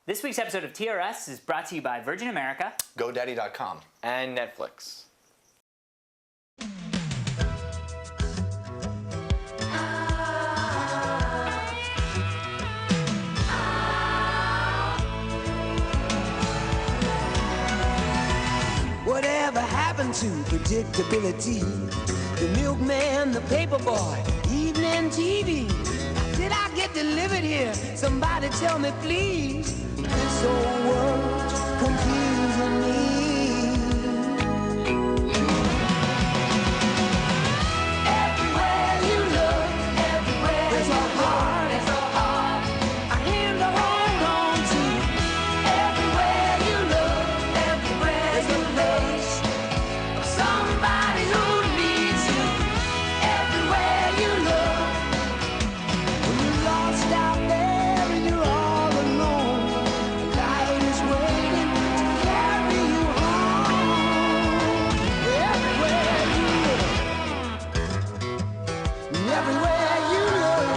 This week's episode of TRS is brought to you by Virgin America, GoDaddy.com, and Netflix. Whatever happened to predictability? The milkman, the paperboy, evening TV. Did I get delivered here? Somebody tell me, please. This whole world's confusing me. Everywhere you look, everywhere there's a heart, a hand to hold on to. Everywhere you look, everywhere there's a place of somebody who needs you. Everywhere you look, when you're lost out there and you're all alone, light is waiting to carry you home. Everywhere you look, everywhere you look.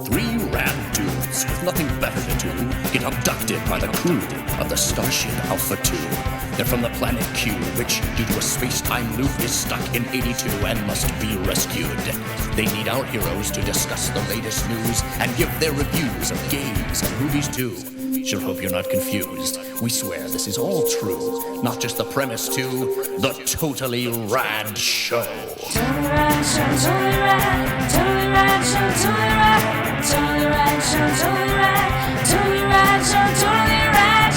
Three rad dudes with nothing better to do get abducted by the crew of the starship Alpha 2. They're from the planet Q, which, due to a space-time loop, is stuck in 82 and must be rescued. They need our heroes to discuss the latest news and give their reviews of games and movies too. Sure hope you're not confused. We swear this is all true, not just the premise too. The Totally Rad Show. Totally rad show, totally rad, totally rad show, totally rad, totally rad show, totally rad, totally rad show, totally rad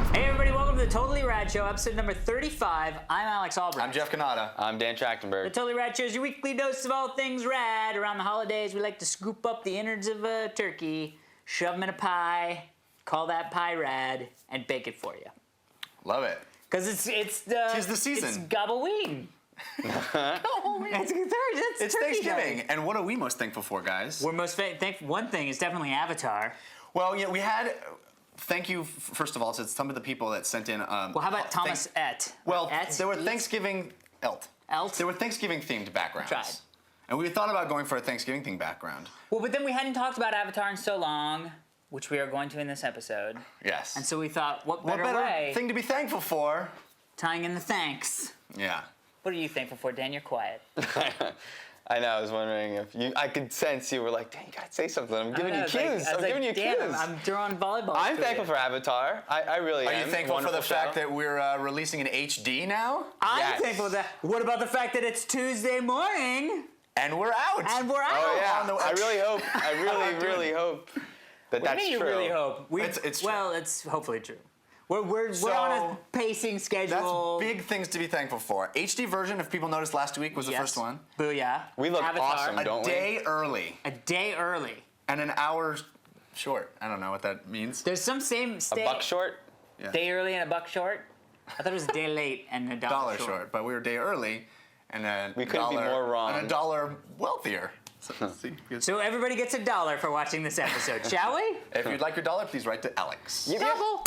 show. Hey everybody, welcome to the Totally Rad Show, episode number 35. I'm Alex Albrecht. I'm Jeff Canada. I'm Dan The Trachtenberg. Totally Rad Show is your weekly dose of all things rad. Around the holidays, we like to scoop up the innards of a turkey, shove them in a pie, call that pie rad, and bake it for you. Love it. Because it's Tis the season. It's Gobbleween. It's turkey Thanksgiving, time. and what are we most thankful for, guys? We're most thankful. One thing is definitely Avatar. Well, yeah, we had. Thank you, first of all, to some of the people that sent in. Well, how about Thomas Et? Well, Et? there were Eat? Thanksgiving. Elt? There were Thanksgiving-themed backgrounds. Tried. And we thought about going for a Thanksgiving-themed background. Well, but then we hadn't talked about Avatar in so long, which we are going to in this episode. Yes. And so we thought, what what better better way? thing to be thankful for? Tying in the thanks. Yeah. What are you thankful for, Dan? You're quiet. I know, I was wondering if I could sense you were like, Dan, you gotta say something. I'm giving you cues. I'm giving you Dan, cues. I'm drawing volleyball. I'm thankful for Avatar. I really am. Are you thankful for the Wonderful fact show. that we're releasing in HD now? I'm Yes. thankful for that. What about the fact that it's Tuesday morning And we're out. and we're out? Oh yeah, on the- I really hope. I really hope that What that's do you mean true. you really hope? It's true. Well, it's hopefully true. We're So, on a pacing That's schedule. big things to be thankful for. HD version, if people noticed last week, was the first one. Booyah. We look Avatar, awesome, A don't we? day early A day early. and an hour short. I don't know what that means. There's some same A buck short. Yeah. day early and a buck short. I thought it was a day late and a dollar Dollar short, but we were a day early and a We couldn't be dollar, more wrong. And a dollar wealthier. So everybody gets $1 for watching this episode, shall we? If you'd like your dollar, please write to Alex. Double.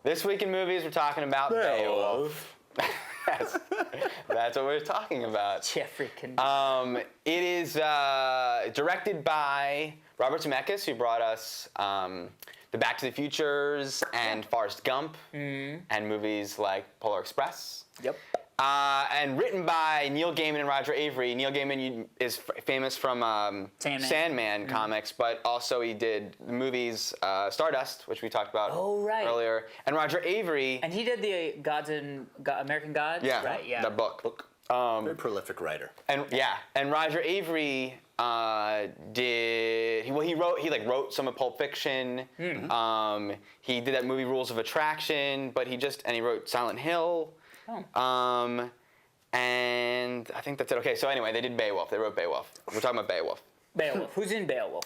This week in movies, we're talking about Beowulf. That's what we're talking about. Jeffrey can. It is directed by Robert Zemeckis, who brought us the Back to the Futures and Forrest Gump, and movies like Polar Express. Yep. And written by Neil Gaiman and Roger Avery. Neil Gaiman is famous from Sandman comics, but also he did the movies Stardust, which we talked about earlier. And Roger Avery. And he did the American Gods. Yeah, Right. Yeah. the book. Very prolific writer. And Roger Avery he wrote some of Pulp Fiction. He did that movie Rules of Attraction, but he wrote Silent Hill. And I think that's it. Okay, so anyway, they did Beowulf. They wrote Beowulf. We're talking about Beowulf. Beowulf. Who's in Beowulf?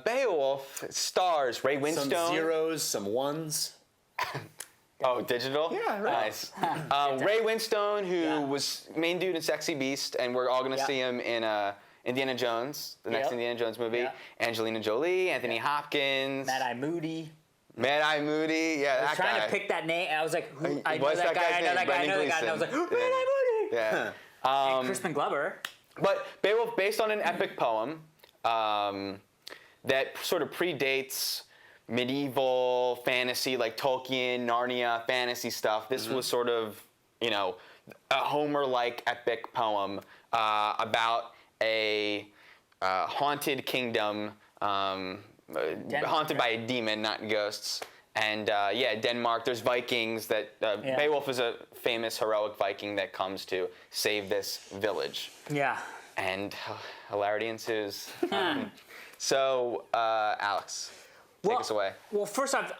Beowulf stars Ray Winstone. Some zeros, some ones. Oh, digital? Yeah, right. Nice. Ray Winstone, who was main dude in Sexy Beast, and we're all going to see him in Indiana Jones, the next Indiana Jones movie. Yeah. Angelina Jolie, Anthony Hopkins. Mad-Eye Moody. Mad-Eye Moody, yeah, I was that trying guy. to pick that name. I was like, I know What's that that guy, guy's I know name? that guy, I know that guy. And I was like, Brendan Mad-Eye Moody. Yeah. And Crispin Glover. But Beowulf, based on an epic poem that sort of predates medieval fantasy, like Tolkien, Narnia, fantasy stuff. This was sort of, a Homer-like epic poem about a haunted kingdom, haunted by a demon, not ghosts. And Denmark. There's Vikings that Beowulf is a famous heroic Viking that comes to save this village. Yeah. And hilarity ensues. So, Alex, take us away. Well, first off,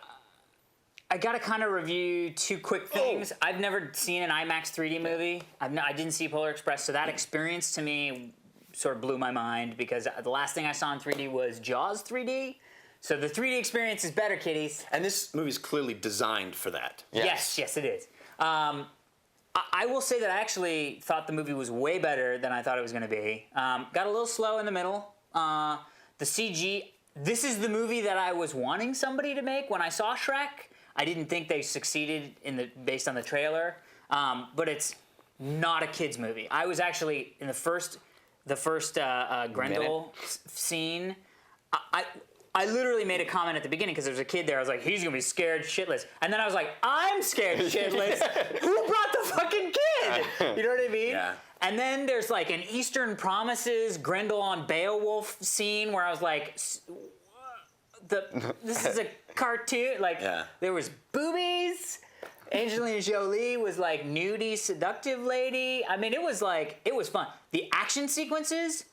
I gotta kind of review two quick things. I've never seen an IMAX 3D movie. I didn't see Polar Express, so that experience to me sort of blew my mind because the last thing I saw in 3D was Jaws 3D. So the 3D experience is better, kiddies. And this movie is clearly designed for that. Yes, it is. I will say that I actually thought the movie was way better than I thought it was going to be. Got a little slow in the middle. The CG. This is the movie that I was wanting somebody to make when I saw Shrek. I didn't think they succeeded based on the trailer, but it's not a kids movie. I was actually in the first Grendel scene. I literally made a comment at the beginning because there was a kid there. I was like, he's gonna be scared shitless. And then I was like, I'm scared shitless. Who brought the fucking kid? You know what I mean? Yeah. And then there's like an Eastern Promises Grendel on Beowulf scene where I was like, this is a cartoon. Like, there was boobies. Angelina Jolie was like nudie, seductive lady. I mean, it was fun. The action sequences,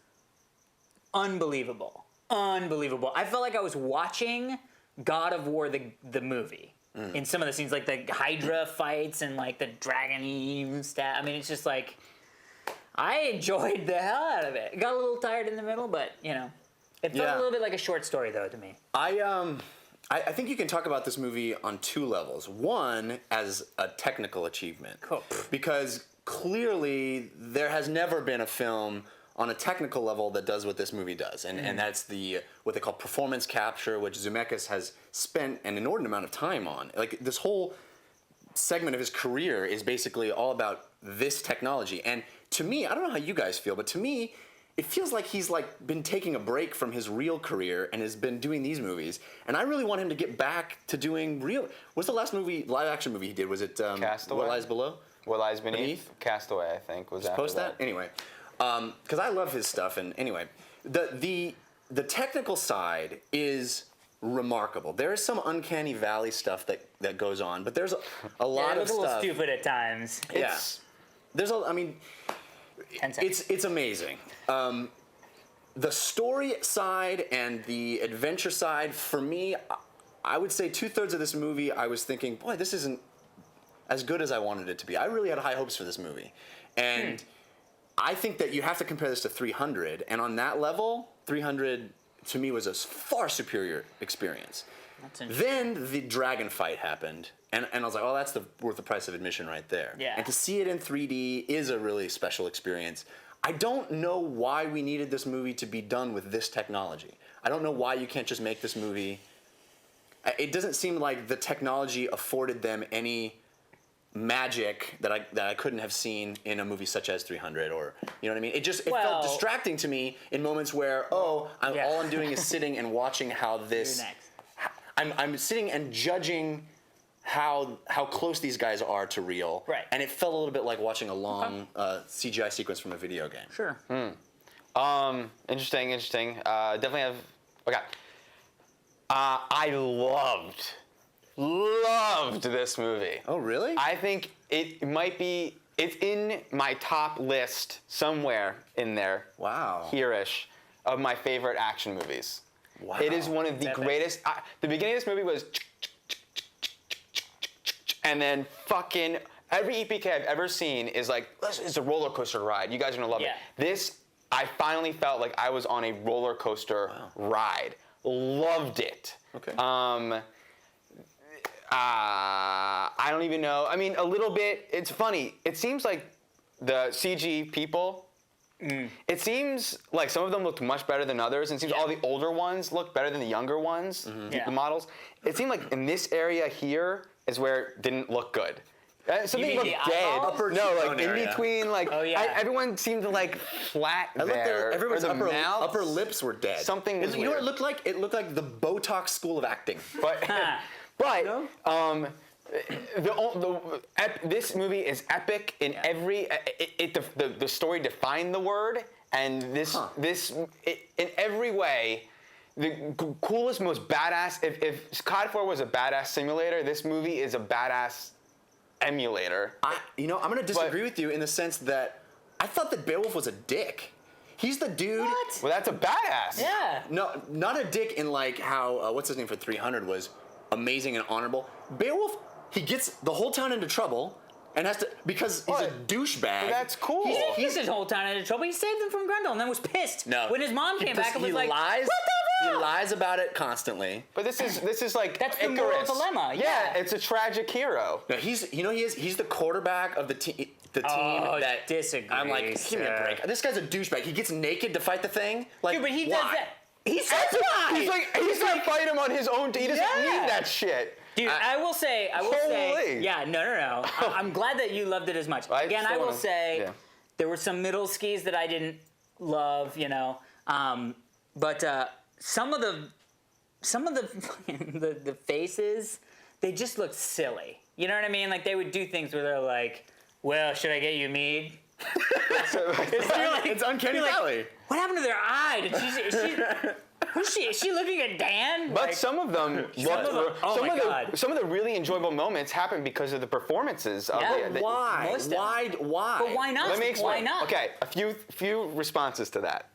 unbelievable. I felt like I was watching God of War, the movie. In some of the scenes, like the Hydra fights and like the dragon stat. I mean, it's just like, I enjoyed the hell out of it. Got a little tired in the middle, but it felt a little bit like a short story though to me. I think you can talk about this movie on two levels. One, as a technical achievement. Cool. Because clearly there has never been a film on a technical level that does what this movie does. And that's what they call performance capture, which Zemeckis has spent an inordinate amount of time on. Like, this whole segment of his career is basically all about this technology. And to me, I don't know how you guys feel, but to me, it feels like he's been taking a break from his real career and has been doing these movies. And I really want him to get back to doing real. What's the last live action movie he did? Was it Castaway? What Lies Below? What Lies Beneath? Castaway, I think, was after Post that? Anyway, because I love his stuff. And anyway, the technical side is remarkable. There is some uncanny valley stuff that goes on, but there's a lot of It was a little stuff. stupid at times. It's amazing. The story side and the adventure side, for me, I would say 2/3 of this movie, I was thinking, boy, this isn't as good as I wanted it to be. I really had high hopes for this movie. And I think that you have to compare this to 300. And on that level, 300 to me was a far superior experience. That's interesting. Then the dragon fight happened. And I was like, oh, that's worth the price of admission right there. Yeah. And to see it in 3D is a really special experience. I don't know why we needed this movie to be done with this technology. I don't know why you can't just make this movie. It doesn't seem like the technology afforded them any magic that I couldn't have seen in a movie such as 300, or you know what I mean. It felt distracting to me in moments where all I'm doing is sitting and watching how this. I'm sitting and judging how close these guys are to real. Right. And it felt a little bit like watching a long CGI sequence from a video game. Sure. Interesting. Definitely have. Okay. I loved this movie. Oh, really? I think it might be. It's in my top list somewhere in there. Wow. Here-ish of my favorite action movies. Wow. It is one of the greatest. The beginning of this movie was. And then fucking every EPK I've ever seen is like, it's a roller coaster ride. You guys are gonna love it. This, I finally felt like I was on a roller coaster ride. Loved it. Okay. I don't even know. I mean, a little bit. It's funny. It seems like the CG people. It seems like some of them looked much better than others, and it seems all the older ones looked better than the younger ones, the models. It seemed like in this area here is where it didn't look good. Something looked dead. No, like in between, like everyone seemed to like flat there. Everyone's or the mouths. upper lips were dead. Something was You know what weird. it looked like? It looked like the Botox school of acting. This movie is epic in every. The story defined the word, and in every way. The coolest, most badass. If COD 4 was a badass simulator, this movie is a badass emulator. I'm going to disagree with you in the sense that I thought that Beowulf was a dick. He's the dude. What? Well, that's a badass. Yeah. No, not a dick in like how what's his name for 300 was amazing and honorable. Beowulf, he gets the whole town into trouble and has to because he's a douchebag. That's cool. He didn't get his whole town into trouble. He saved them from Grendel and then was pissed. No. When his mom came back and was like, lies. what the fuck? He lies about it constantly. But this is like That's the Icarus. moral dilemma, yeah. It's a tragic hero. No, he's the quarterback of the team. The team that disagree. I'm like, give me a sir. break. This guy's a douchebag. He gets naked to fight the thing. Like, Dude, but he why? does that. He says why. He's gonna fight him on his own. He doesn't need that shit. Dude, I will say, Holy. yeah, no. I'm glad that you loved it as much. Again, I will say, there were some middle skis that I didn't love, but some of the the faces, they just looked silly. You know what I mean? Like they would do things where they're like, "Well, should I get you mead?" It's uncanny valley. What happened to their eye? Who's she? Is she looking at Dan? But some of them, some of the really enjoyable moments happen because of the performances. Why? Most of them. Why? But why not? Let me explain. Why not? Okay, a few responses to that.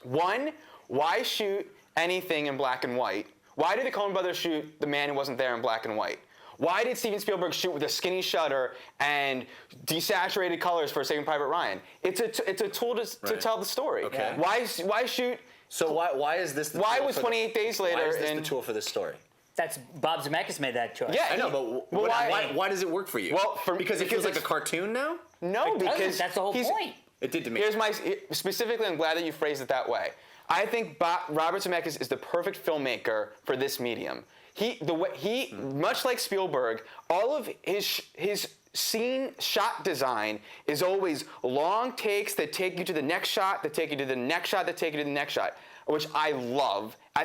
One, why shoot anything in black and white? Why did the Coen brothers shoot The Man Who Wasn't There in black and white? Why did Steven Spielberg shoot with a skinny shutter and desaturated colors for Saving Private Ryan? It's a tool to tell the story. Okay. Why shoot? So why is this? Why was 28 Days Later? Why is this the tool for this story? That's Bob Zemeckis made that choice. Yeah, I know, but why does it work for you? Well, because it feels like a cartoon now. No, because that's the whole point. It did to me. Specifically, I'm glad that you phrased it that way. I think Robert Zemeckis is the perfect filmmaker for this medium. Much like Spielberg, all of his scene shot design is always long takes that take you to the next shot, that take you to the next shot, that take you to the next shot, which I love. All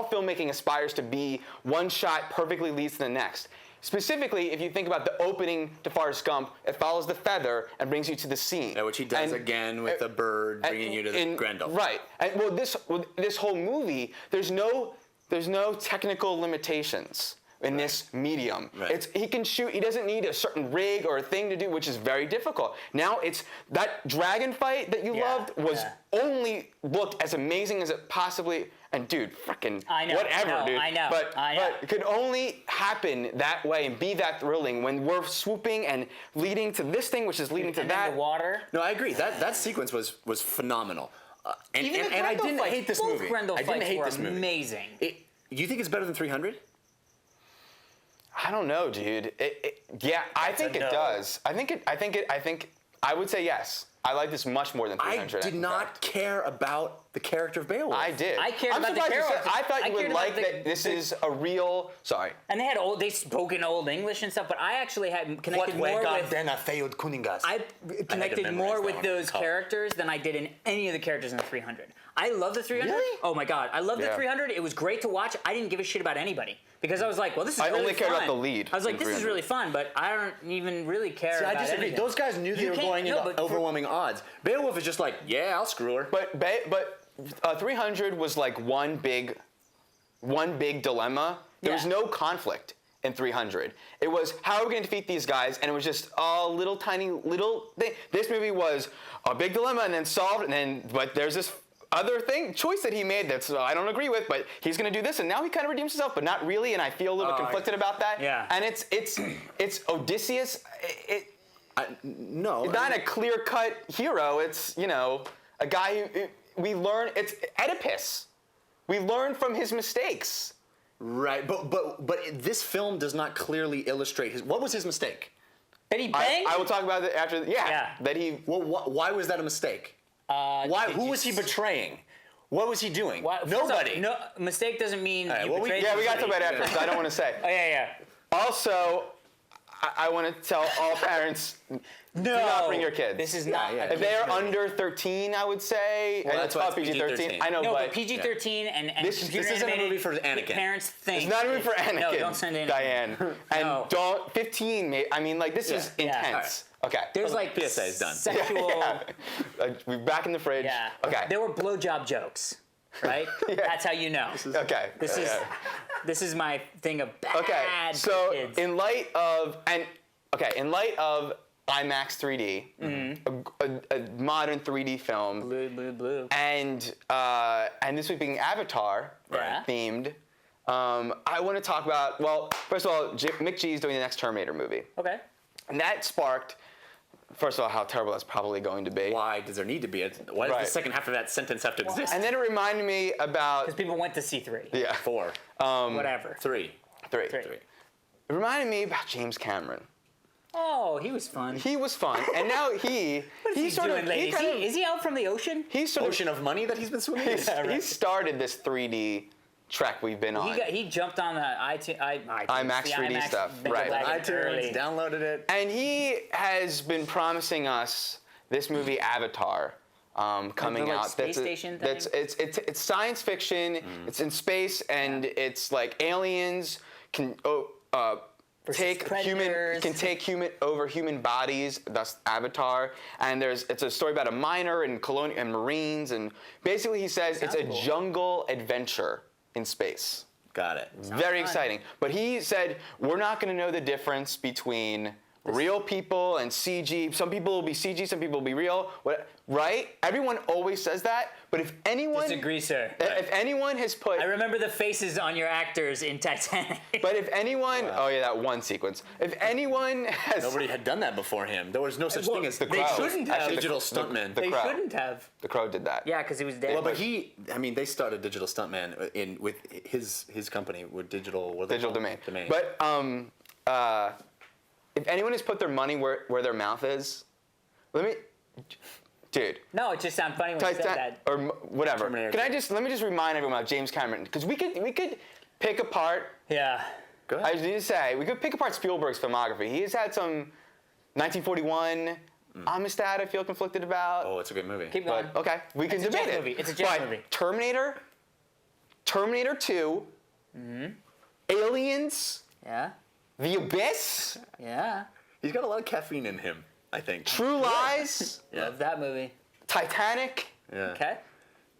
filmmaking aspires to be one shot perfectly leads to the next. Specifically, if you think about the opening to Forrest Gump, it follows the feather and brings you to the scene. Yeah, which he does again with the bird bringing you to the Grendel. Right. And this whole movie, there's no technical limitations in this medium. Right. He can shoot. He doesn't need a certain rig or a thing to do, which is very difficult. Now it's that dragon fight that you loved was only looked as amazing as it possibly. And dude, freaking whatever, dude. I know. But it could only happen that way and be that thrilling when we're swooping and leading to this thing, which is leading to that. The water. No, I agree. That sequence was phenomenal. And I didn't hate this both movie. Grendel I didn't fights hate were this movie. amazing. You think it's better than 300? I don't know, dude. I think it does. I would say yes. I like this much more than 300. I did not care about the character of Beowulf. I did. I cared I'm about the surprised you said- character. I thought you would cared like about that this is a real. Sorry. And they spoke in Old English and stuff, but I actually had connected more with. I connected more with those characters than I did in any of the characters in the 300. I love the 300. Really? Oh my god, I love the 300. It was great to watch. I didn't give a shit about anybody because I was like, well, this is really fun. I only cared about the lead I was like, in this is 300. really fun, but I don't even really care about I disagree. anything. Those guys knew they were going into overwhelming odds. Beowulf is just like, yeah, I'll screw her. But 300 was like one big dilemma. There was no conflict in 300. It was how are we going to defeat these guys, and it was just a little tiny thing. This movie was a big dilemma and then solved, but there's this other choice that he made that's I don't agree with, but he's going to do this, and now he kind of redeems himself, but not really, and I feel a little conflicted about that. Yeah. And it's Odysseus. No. Not a clear-cut hero. It's a guy who we learn. It's Oedipus. We learn from his mistakes. Right, but this film does not clearly illustrate his. What was his mistake? That he banged? I will talk about it after. Yeah. That he. Well, why was that a mistake? Why? Who was he betraying? What was he doing? Nobody. No, mistake doesn't mean right, you well, betrayed Yeah, we got to somebody. talk about it after, so I don't want to say. Oh, yeah. Also, I want to tell all parents, do not bring your kids. This is not. yeah. If they're under 13, I would say, Well, and that's it's why called it's PG-13. PG-13. I know, No, but but PG-13 and This computer isn't a animated movie for Anakin. Parents think. it's not even for Anakin. No, don't send Anakin. Diane. And No. don't 15. I mean, like this is Yeah. intense. Okay. There's like PSA is done. sexual. We're back in the fridge. Yeah. Okay. There were blowjob jokes, right? That's how you know. Okay. This is my thing of bad Okay. So kids. in light of IMAX 3D, a modern 3D film, blue. and this week being Avatar Yeah. themed, I want to talk about. Well, first of all, Mick G is doing the next Terminator movie, Okay. and that sparked. First of all, how terrible that's probably going to be. Why does there need to be? Why does Right. the second half of that sentence have to exist? And then it reminded me about Because people went to see 3. yeah, 4, Whatever. 3. three. Three. It reminded me about James Cameron. Oh, he was fun. He was fun, and now What is he he sort doing of lately? he Is he out from the ocean? He's sort of Ocean of money that he's been swimming in? he started this 3D trek we've been on. He jumped on the IMAX the 3D stuff, bandwagon right. early. iTunes, downloaded it. And he has been promising us this movie Avatar coming like, out. space station thing? It's science fiction. It's in space, and it's like aliens can take human over human bodies. That's Avatar. And it's a story about a miner and Marines, and basically he says it's a cool. jungle adventure in space. Got it. Very fun. exciting. But he said, we're not going to know the difference between real people and CG. Some people will be CG, some people will be real. Right? Everyone always says that. But if anyone... Disagree, sir. If anyone has put... I remember the faces on your actors in Titanic. But if anyone... Oh, yeah, that one sequence. If anyone has... Nobody had done that before him. There was no such thing as the they Crow. shouldn't have. Digital stuntman. The They Crow. shouldn't have. The Crow did that. Yeah, because he was dead. Well, but they started Digital Stuntman with his company with Digital Domain. But if anyone has put their money where their mouth is, dude. No, it just sounded funny when you said that. Or whatever. Terminator. Let me just remind everyone about James Cameron, because we could pick apart. Yeah. Go I ahead. just need to say we could pick apart Spielberg's filmography. He's had some 1941. Amistad I feel conflicted about. Oh, it's a good movie. Keep going. But okay, we can It's a debate Jeff it. movie. It's a Jeff But movie. Terminator 2, Aliens, Yeah. The Abyss, Yeah. He's got a lot of caffeine in him, I think. True Lies, Yeah. Love that movie. Titanic. Yeah. Okay.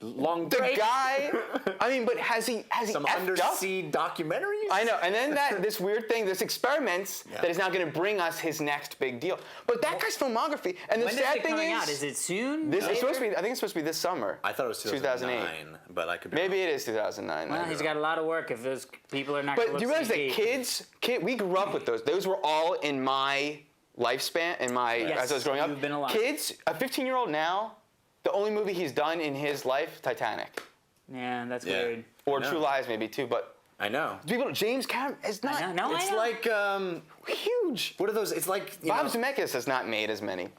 Long The break. guy. I mean, but has he Some effed up? undersea documentaries. I know, and then this weird thing, this experiments that is now going to bring us his next big deal. But that guy's filmography, and the When is sad it thing coming is, out? Is it soon? this is Later? supposed to be. I think it's supposed to be this summer. I thought it was 2009, but I could be Maybe wrong. it is 2009. Well, he's got a lot of work if those people are not But going do to you look realize that we grew up with those. Those were all in my lifespan, as I was growing up. you've been alive. Kids, a 15-year-old now, the only movie he's done in his life, Titanic. Yeah, that's Yeah. weird. Or No. True Lies maybe too, but I know. James Cameron is not I know. It's I know. like huge. what are those? It's like Bob Zemeckis has not made as many.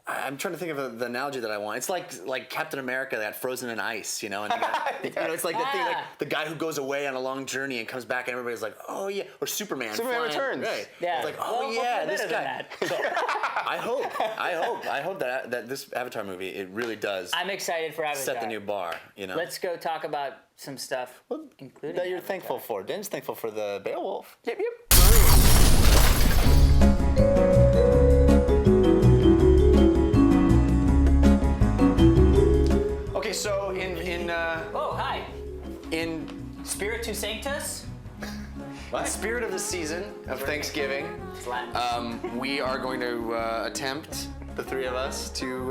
I'm trying to think of the analogy that I want. It's like Captain America that got frozen in ice, and it's like the thing, like the guy who goes away on a long journey and comes back, and everybody's like, oh yeah, or Superman. Superman flying, Returns. Right. Yeah. It's like, Well, oh yeah, hopefully this better guy. than that. I hope that this Avatar movie it really does I'm excited for Avatar. set the new bar. Let's go talk about some stuff, including that you're Avatar. thankful for. Dan's thankful for the Beowulf. Yep. Okay, so Oh, hi. in Spiritu Sanctus? spirit of the season of Thanksgiving, It's Latin. we are going to attempt, the three of us, to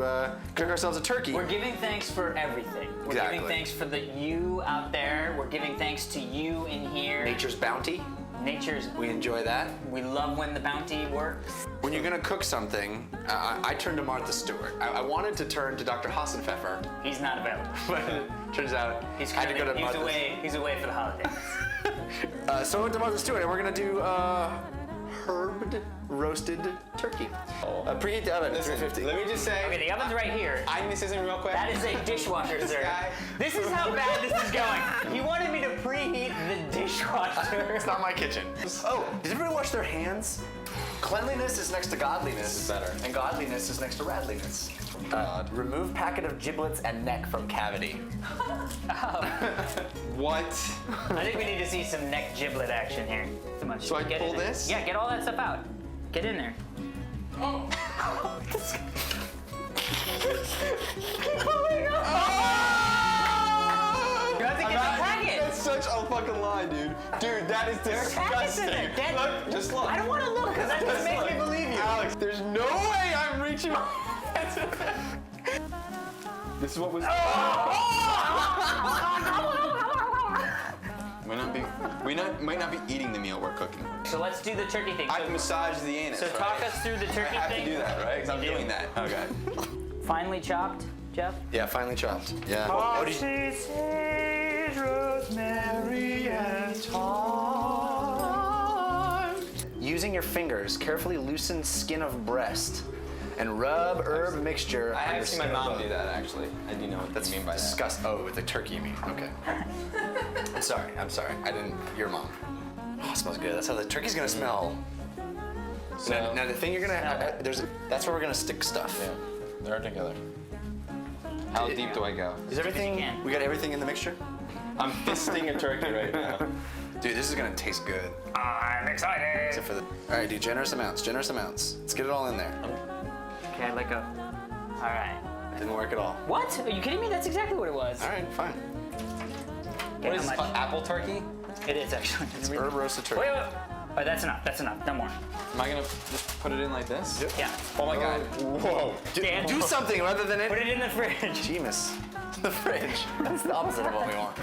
cook ourselves a turkey. We're giving thanks for everything. We're Exactly. giving thanks for the you out there. We're giving thanks to you in here. Nature's bounty. Nature's. We enjoy that. We love when the bounty works. When you're gonna cook something, I turned to Martha Stewart. I wanted to turn to Dr. Hassenpfeffer, He's not available. but it turns out He's I had to go to he's Martha's. away. He's away for the holidays. So to Martha Stewart, and we're gonna do herbed roasted turkey. Preheat the oven at 350. Let me just say. Okay, the oven's right here. I need this in real quick. That is a dishwasher, sir. guy- This is how bad this is going. He wanted me to preheat the dishwasher. It's not my kitchen. Oh, did everybody wash their hands? Cleanliness is next to godliness. This is better. And godliness is next to radliness. Remove packet of giblets and neck from cavity. What? I think we need to see some neck giblet action here. Too much. So I Get pull in there. this? Yeah, get all that stuff out. Get in there. You have to get the packet. That's such a fucking lie, dude. Dude, that is packets in disgusting. there. Dead. Look, just look. I don't want to look because that doesn't make me believe you. Alex, there's no way I'm reaching my This is what was. Might not be eating the meal we're cooking. So let's do the turkey thing. I can massage the anus. So right? talk us through the turkey I have thing. to do that, right? Because I'm You do. doing that. Okay. Finely chopped, Jeff. Yeah, finely chopped. Yeah. What do you- rosemary, and thyme. Using your fingers, carefully loosen skin of breast and rub herb mixture. I on your have seen my skin of mom bone. do that, actually. I do know what That's you mean by that. disgusting. Oh, with the turkey, you mean? Okay. I'm sorry. I didn't. Your mom. Oh, it smells good. That's how the turkey's gonna smell. So, Now the thing you're gonna that's where we're gonna stick stuff. yeah, they're together. How deep do I go? Is everything? you can. We got everything in the mixture? I'm fisting a turkey right now. Dude, this is gonna taste good. I'm excited. Except for the. All right, dude. Generous amounts. Generous amounts. Let's get it all in there. Okay, let go. All right. Didn't work at all. What? Are you kidding me? That's exactly what it was. All right, fine. Okay, What how is this much? called? Apple turkey? It is actually. It's herb roasted turkey. Wait. Oh, that's enough. That's enough. No more. Am I gonna just put it in like this? Yep. Yeah. Oh my god. Whoa. Dan, Do something rather than Put it. it in the fridge. Jeemus. The fridge. That's the opposite of what we want.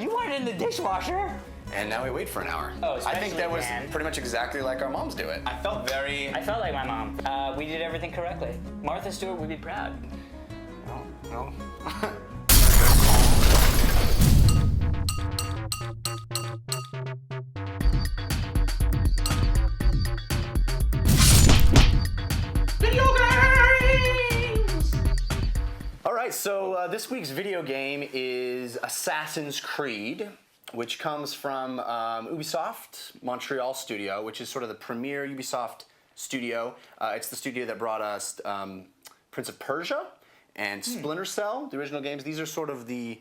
You want it in the dishwasher? And now we wait for an hour. Oh, I think that was especially Dan. pretty much exactly like our moms do it. I felt very. I felt like my mom. We did everything correctly. Martha Stewart would be proud. No. All right, so this week's video game is Assassin's Creed, which comes from Ubisoft Montreal studio, which is sort of the premier Ubisoft studio. It's the studio that brought us Prince of Persia and Splinter Cell, the original games. These are sort of the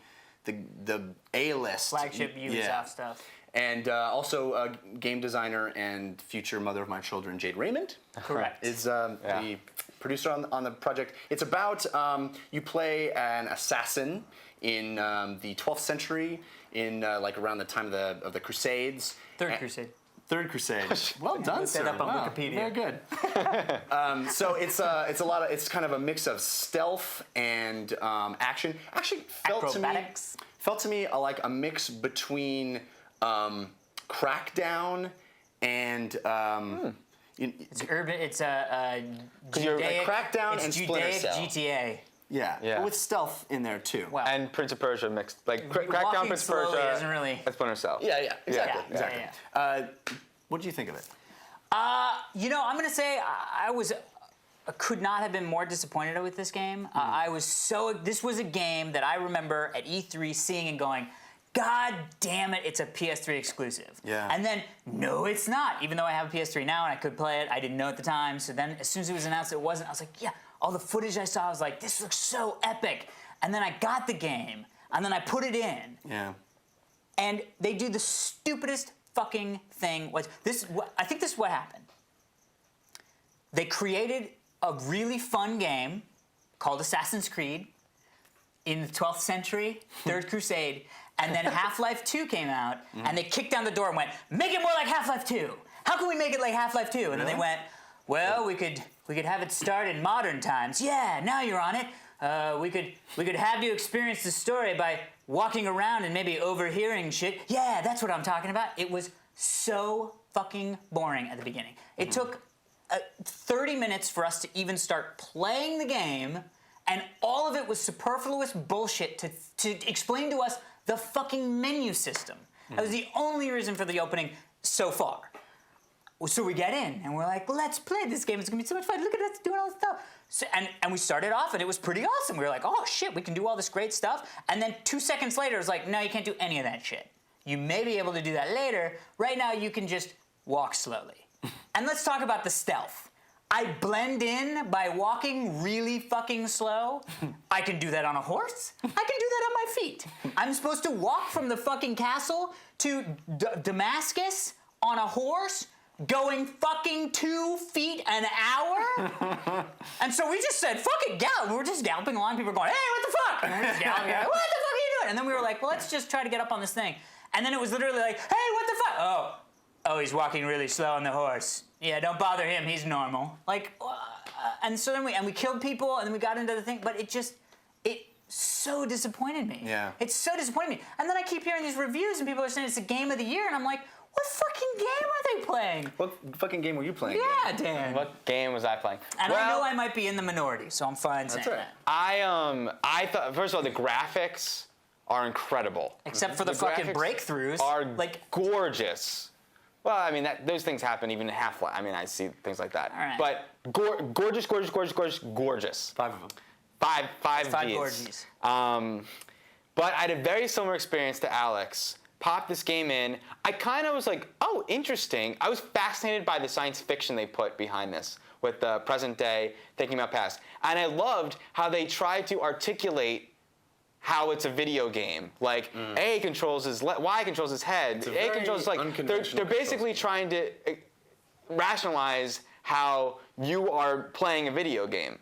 A-list Flagship Ubisoft stuff. And also game designer and future mother of my children, Jade Raymond. Correct. Is the producer on the project. It's about you play an assassin in the 12th century, in like around the time of the Crusades. Third Crusade. Third Crusade. Well done, Look sir. that up on Wow, Wikipedia. Very good. So it's it's kind of a mix of stealth and action. Actually, Acrobatics. felt to me like a mix between Crackdown and It's urban. It's a you're Judaic. like Crackdown it's and Splinter Judaic Cell. GTA. Yeah. with stealth in there too. Wow. And Prince of Persia mixed. Like Walking Crackdown, Prince of slowly Persia. isn't really- And Splinter Cell. Yeah, exactly, Yeah, exactly. yeah, What did you think of it? You know, I'm gonna say I could not have been more disappointed with this game. This was a game that I remember at E3 seeing and going, God damn it, it's a PS3 exclusive. Yeah. And then, no, it's not. Even though I have a PS3 now and I could play it, I didn't know at the time. So then, as soon as it was announced it wasn't, I was like, yeah. All the footage I saw, I was like, this looks so epic. And then I got the game, and then I put it in, Yeah. and they do the stupidest fucking thing. I think this is what happened. They created a really fun game called Assassin's Creed in the 12th century, Third Crusade, and then Half-Life 2 came out, and they kicked down the door and went, make it more like Half-Life 2. How can we make it like Half-Life 2? And then they went, well, we could have it start in modern times. Yeah, now you're on it. We could have you experience the story by walking around and maybe overhearing shit. Yeah, that's what I'm talking about. It was so fucking boring at the beginning. It took 30 minutes for us to even start playing the game, and all of it was superfluous bullshit to explain to us the fucking menu system. That was the only reason for the opening so far. So we get in and we're like, let's play this game. It's gonna be so much fun. Look at us doing all this stuff. So, and we started off and it was pretty awesome. We were like, oh shit, we can do all this great stuff. And then 2 seconds later, it's like, no, you can't do any of that shit. You may be able to do that later. Right now, you can just walk slowly. And let's talk about the stealth. I blend in by walking really fucking slow. I can do that on a horse. I can do that on my feet. I'm supposed to walk from the fucking castle to Damascus on a horse, going fucking 2 feet an hour? And so we just said, fuck it, gallop. We were just galloping along. People were going, hey, what the fuck? And we're just galloping, like, what the fuck are you doing? And then we were like, well, let's just try to get up on this thing. And then it was literally like, hey, what the fuck? Oh, he's walking really slow on the horse. Yeah, don't bother him. He's normal. Like, and so then we killed people, and then we got into the thing, but it so disappointed me. Yeah. It so disappointed me. And then I keep hearing these reviews, and people are saying it's the game of the year, and I'm like, what fucking game are they playing? What fucking game were you playing? Yeah, Dan. What game was I playing? And I know I might be in the minority, so I'm fine saying right. that. I thought, first of all, the graphics are incredible. Except for the fucking graphics breakthroughs. Are like gorgeous. Well, I mean, those things happen even in Half-Life. I mean, I see things like that. All right. But gorgeous. 5 of them. Five five Gs. gorgies. But I had a very similar experience to Alex. Popped this game in. I kind of was like, oh, interesting. I was fascinated by the science fiction they put behind this with the present day, thinking about past. And I loved how they tried to articulate how it's a video game. Like, A controls his, Y controls his head. A controls, like, they're basically trying to rationalize how you are playing a video game.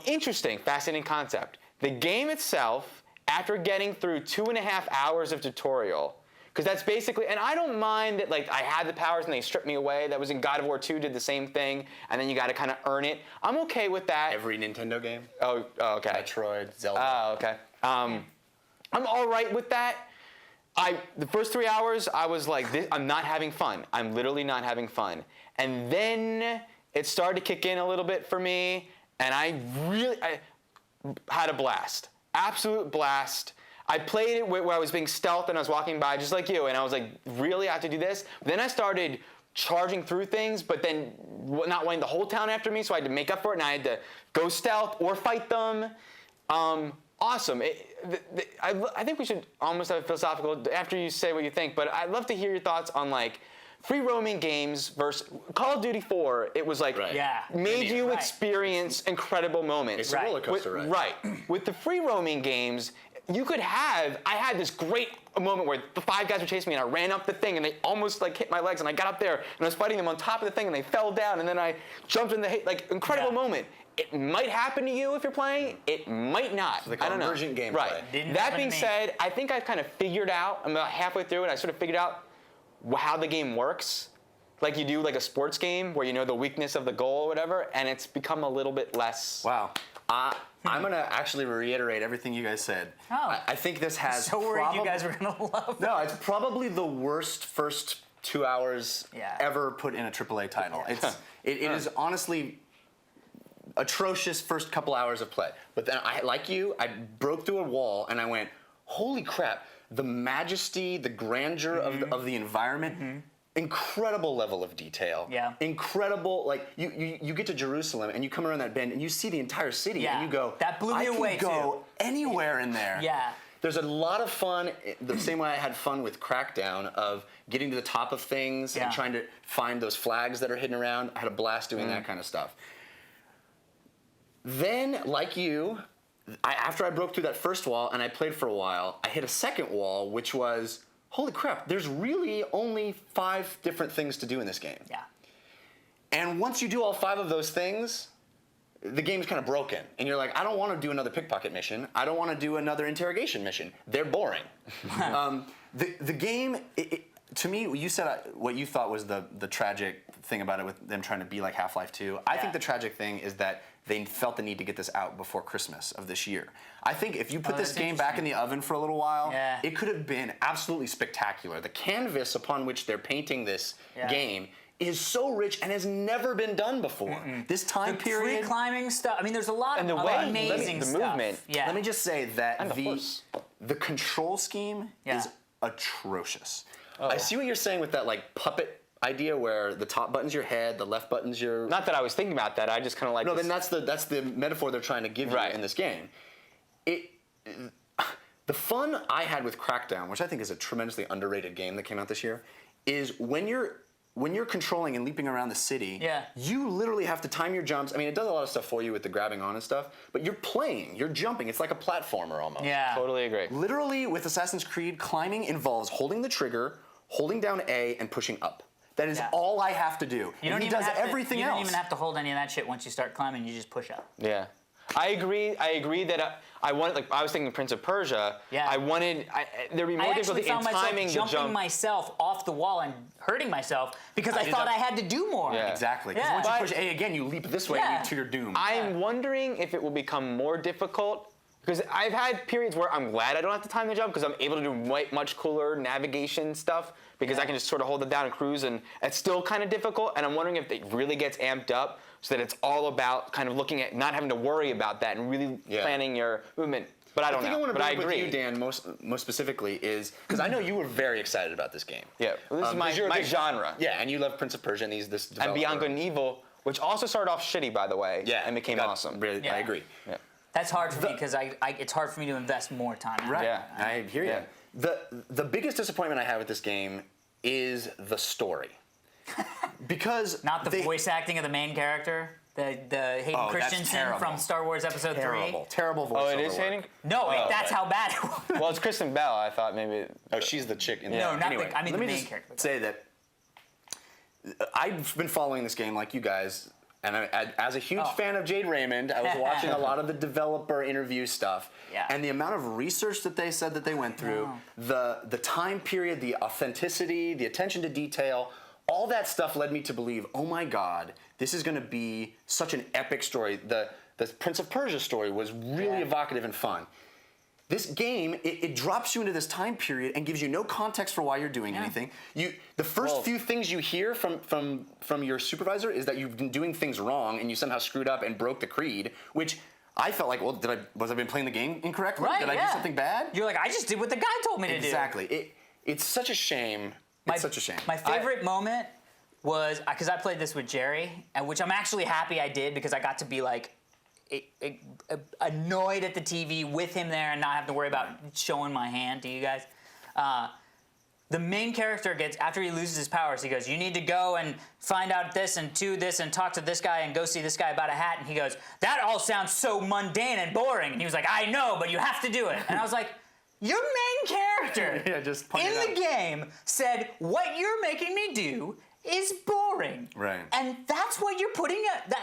Interesting, fascinating concept. The game itself, after getting through 2.5 hours of tutorial, because that's basically, and I don't mind that, like, I had the powers and they stripped me away. That was in God of War 2, did the same thing, and then you got to kind of earn it. I'm okay with that. Every Nintendo game. Oh, okay. Metroid, Zelda. Oh, okay. I'm all right with that. The first 3 hours, I was like, I'm not having fun. I'm literally not having fun. And then it started to kick in a little bit for me, and I had a blast. Absolute blast. I played it where I was being stealth and I was walking by just like you, and I was like, really, I have to do this? Then I started charging through things, but then not wanting the whole town after me, so I had to make up for it, and I had to go stealth or fight them. Awesome. I think we should almost have a philosophical, after you say what you think, but I'd love to hear your thoughts on, like, free roaming games versus Call of Duty 4. It was like, made you experience incredible moments. It's a roller coaster, right? With the free roaming games, you could have, I had this great moment where the 5 guys were chasing me and I ran up the thing and they almost like hit my legs and I got up there and I was fighting them on top of the thing and they fell down and then I jumped in the, like, incredible moment. It might happen to you if you're playing. It might not. So I don't know. Emergent gameplay. Right. That being said, I think I've kind of figured out, I'm about halfway through it, I sort of figured out how the game works. Like you do like a sports game where you know the weakness of the goal or whatever, and it's become a little bit less. Wow. I'm going to actually reiterate everything you guys said. Oh. I think this has So worried you guys were going to love it. No, it's probably the worst first 2 hours ever put in a AAA title. It is honestly atrocious first couple hours of play. But then, like you, I broke through a wall and I went, holy crap, the majesty, the grandeur of the environment, incredible level of detail. Yeah. Incredible, like, you get to Jerusalem and you come around that bend and you see the entire city and you go, that blew me away I could go anywhere in there. Yeah. There's a lot of fun, the same way I had fun with Crackdown, of getting to the top of things and trying to find those flags that are hidden around. I had a blast doing that kind of stuff. Then, like you, after I broke through that first wall and I played for a while, I hit a second wall, which was, holy crap, there's really only 5 different things to do in this game. Yeah. And once you do all 5 of those things, the game's kind of broken. And you're like, I don't want to do another pickpocket mission. I don't want to do another interrogation mission. They're boring. The game, to me, you said what you thought was the tragic thing about it with them trying to be like Half-Life 2. I think the tragic thing is that they felt the need to get this out before Christmas of this year. I think if you put this game back in the oven for a little while, it could have been absolutely spectacular. The canvas upon which they're painting this game is so rich and has never been done before. This time period, free climbing stuff. I mean, there's a lot of amazing the stuff. movement. Yeah. Let me just say that the control scheme is atrocious. I see what you're saying with that like puppet idea where the top button's your head, the left button's your... Not that I was thinking about that. I just kind of like. No, then that's the metaphor they're trying to give you in this game. The fun I had with Crackdown, which I think is a tremendously underrated game that came out this year, is when you're controlling and leaping around the city, you literally have to time your jumps. I mean, it does a lot of stuff for you with the grabbing on and stuff, but you're playing, you're jumping. It's like a platformer almost. Yeah. Totally agree. Literally, with Assassin's Creed, climbing involves holding the trigger, holding down A, and pushing up. That is all I have to do. You don't he even does everything you else. don't even have to hold any of that shit once you start climbing. You just push up. Yeah. I agree that I wanted, like, I was thinking Prince of Persia. Yeah. There'd be more difficulty in timing the jump. Jumping myself off the wall and hurting myself because I thought I had to do more. Yeah. Exactly. Because once you push A again, you leap this way to your doom. I'm wondering if it will become more difficult. Because I've had periods where I'm glad I don't have to time the jump because I'm able to do much cooler navigation stuff because I can just sort of hold it down and cruise, and it's still kind of difficult. And I'm wondering if it really gets amped up so that it's all about kind of looking at not having to worry about that and really planning your movement. But I don't know. I want to but I bring agree. with you, Dan, most specifically is because I know you were very excited about this game. Yeah, well, this is my genre. Yeah, and you love Prince of Persia and this developer. And Beyond Good and Evil, which also started off shitty, by the way. Yeah, and became awesome. Really, I agree. Yeah. That's hard for me because it's hard for me to invest more time. Right. Yeah. I hear you. The biggest disappointment I have with this game is the story. Because not the voice acting of the main character, the Hayden Christensen from Star Wars Episode 3. Terrible voice. Oh, it is Hayden? No, that's how bad it was. Well, it's Kristen Bell. I thought maybe. Oh, she's the chick in the No, not anyway, I mean let the me main just character. say that I've been following this game like you guys. And as a huge fan of Jade Raymond, I was watching a lot of the developer interview stuff. Yeah. And the amount of research that they said that they went through, the time period, the authenticity, the attention to detail, all that stuff led me to believe, oh my God, this is going to be such an epic story. The Prince of Persia story was really evocative and fun. This game, it drops you into this time period and gives you no context for why you're doing anything. The first few things you hear from your supervisor is that you've been doing things wrong and you somehow screwed up and broke the creed, which I felt like, well, was I been playing the game incorrectly? Right, did I do something bad? You're like, I just did what the guy told me to do. Exactly. It's such a shame. It's such a shame. My favorite moment was, because I played this with Jerry, and which I'm actually happy I did because I got to be like, annoyed at the TV with him there and not have to worry about showing my hand to you guys. The main character gets, after he loses his powers, he goes, you need to go and find out this and do this and talk to this guy and go see this guy about a hat. And he goes, that all sounds so mundane and boring. And he was like, I know, but you have to do it. And I was like, your main character just in the game said, what you're making me do is boring. Right. And that's what you're putting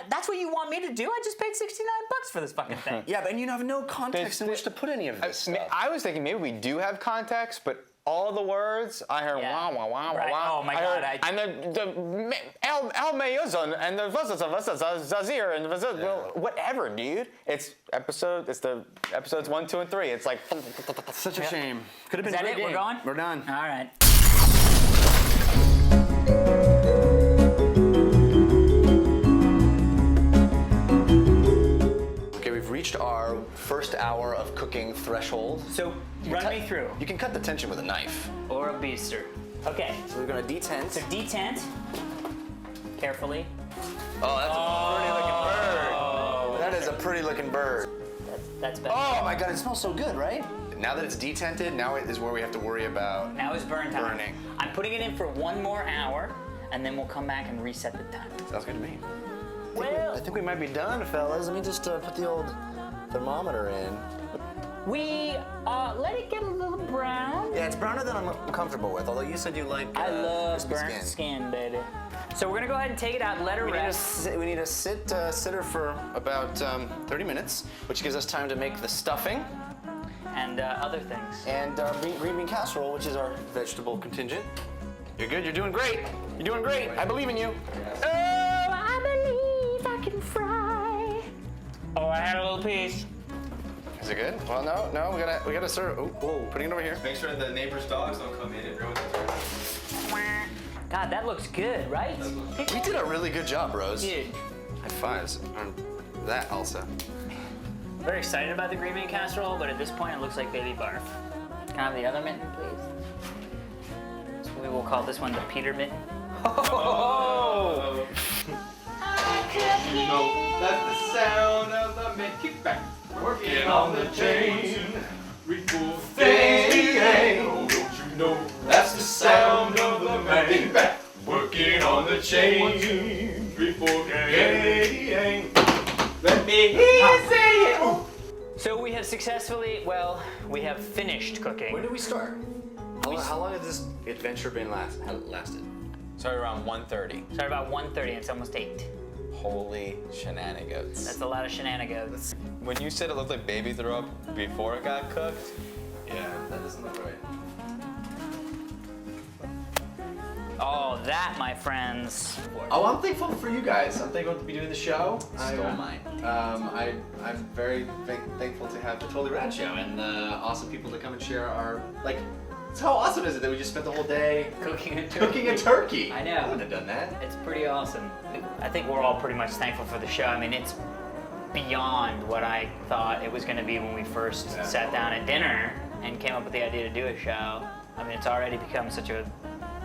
that's what you want me to do? I just paid $69 for this fucking thing. Yeah, but you have no context in which to put any of this stuff. I was thinking maybe we do have context, but all the words I heard wah wah wah wah wah. Oh my God! And the El Mayuzon and the Zazir and well, whatever, dude. It's the episodes 1, 2, and 3. It's like such a shame. Could have been Is a that great it? game. We're gone? We're done. All right. Okay, we've reached our first hour of cooking threshold. So run me through. You can cut the tension with a knife. Or a beaster. Okay. So we're gonna detent. So detent. Carefully. Oh, that's a pretty looking bird. That is a pretty looking bird. That's better. Oh my God, it smells so good, right? Now that it's detented, now it is where we have to worry about Now is burn time. burning. I'm putting it in for 1 more hour, and then we'll come back and reset the time. Sounds good to me. Well, I think we might be done, fellas. Let me just put the old thermometer in. we let it get a little brown. Yeah, it's browner than I'm comfortable with, although you said you like I love crispy burnt skin, baby. So we're gonna go ahead and take it out and let her rest. We need to sit her for about 30 minutes, which gives us time to make the stuffing And other things. and green bean casserole, which is our vegetable contingent. You're good. You're doing great. You're doing great. I believe in you. Oh, I believe I can fry. Oh, I had a little piece. Is it good? Well, no. We gotta serve. Oh, putting it over here. Make sure the neighbor's dogs don't come in and ruin it. God, that looks good, right? We did a really good job, Rose. Dude, High fives on that, Elsa. very excited about the green bean casserole, but at this point it looks like baby barf. Can I have the other mitten, please? Maybe we'll call this one the Peter Mitten. Oh! You know That's the sound of the mid kick back. working on the chain. Before Don't you know that's the sound of the man back working on the chain. Before gang. Let me hear you say it. So we have successfully, well, we have finished cooking. When did we start? How long has this adventure been lasted? Started around 1:30. Started about 1:30 and it's almost 8. Holy shenanigans. That's a lot of shenanigans. When you said it looked like baby threw up before it got cooked, Yeah, that doesn't look right. Oh, that, my friends. Oh, I'm thankful for you guys. I'm thankful to be doing the show. stole mine. I'm very thankful to have the Totally Rad show and awesome people to come and share our like. How awesome is it that we just spent the whole day Cooking a turkey. cooking a turkey? I know. I wouldn't have done that. It's pretty awesome. I think we're all pretty much thankful for the show. I mean, it's beyond what I thought it was going to be when we first sat down at dinner and came up with the idea to do a show. I mean, it's already become such a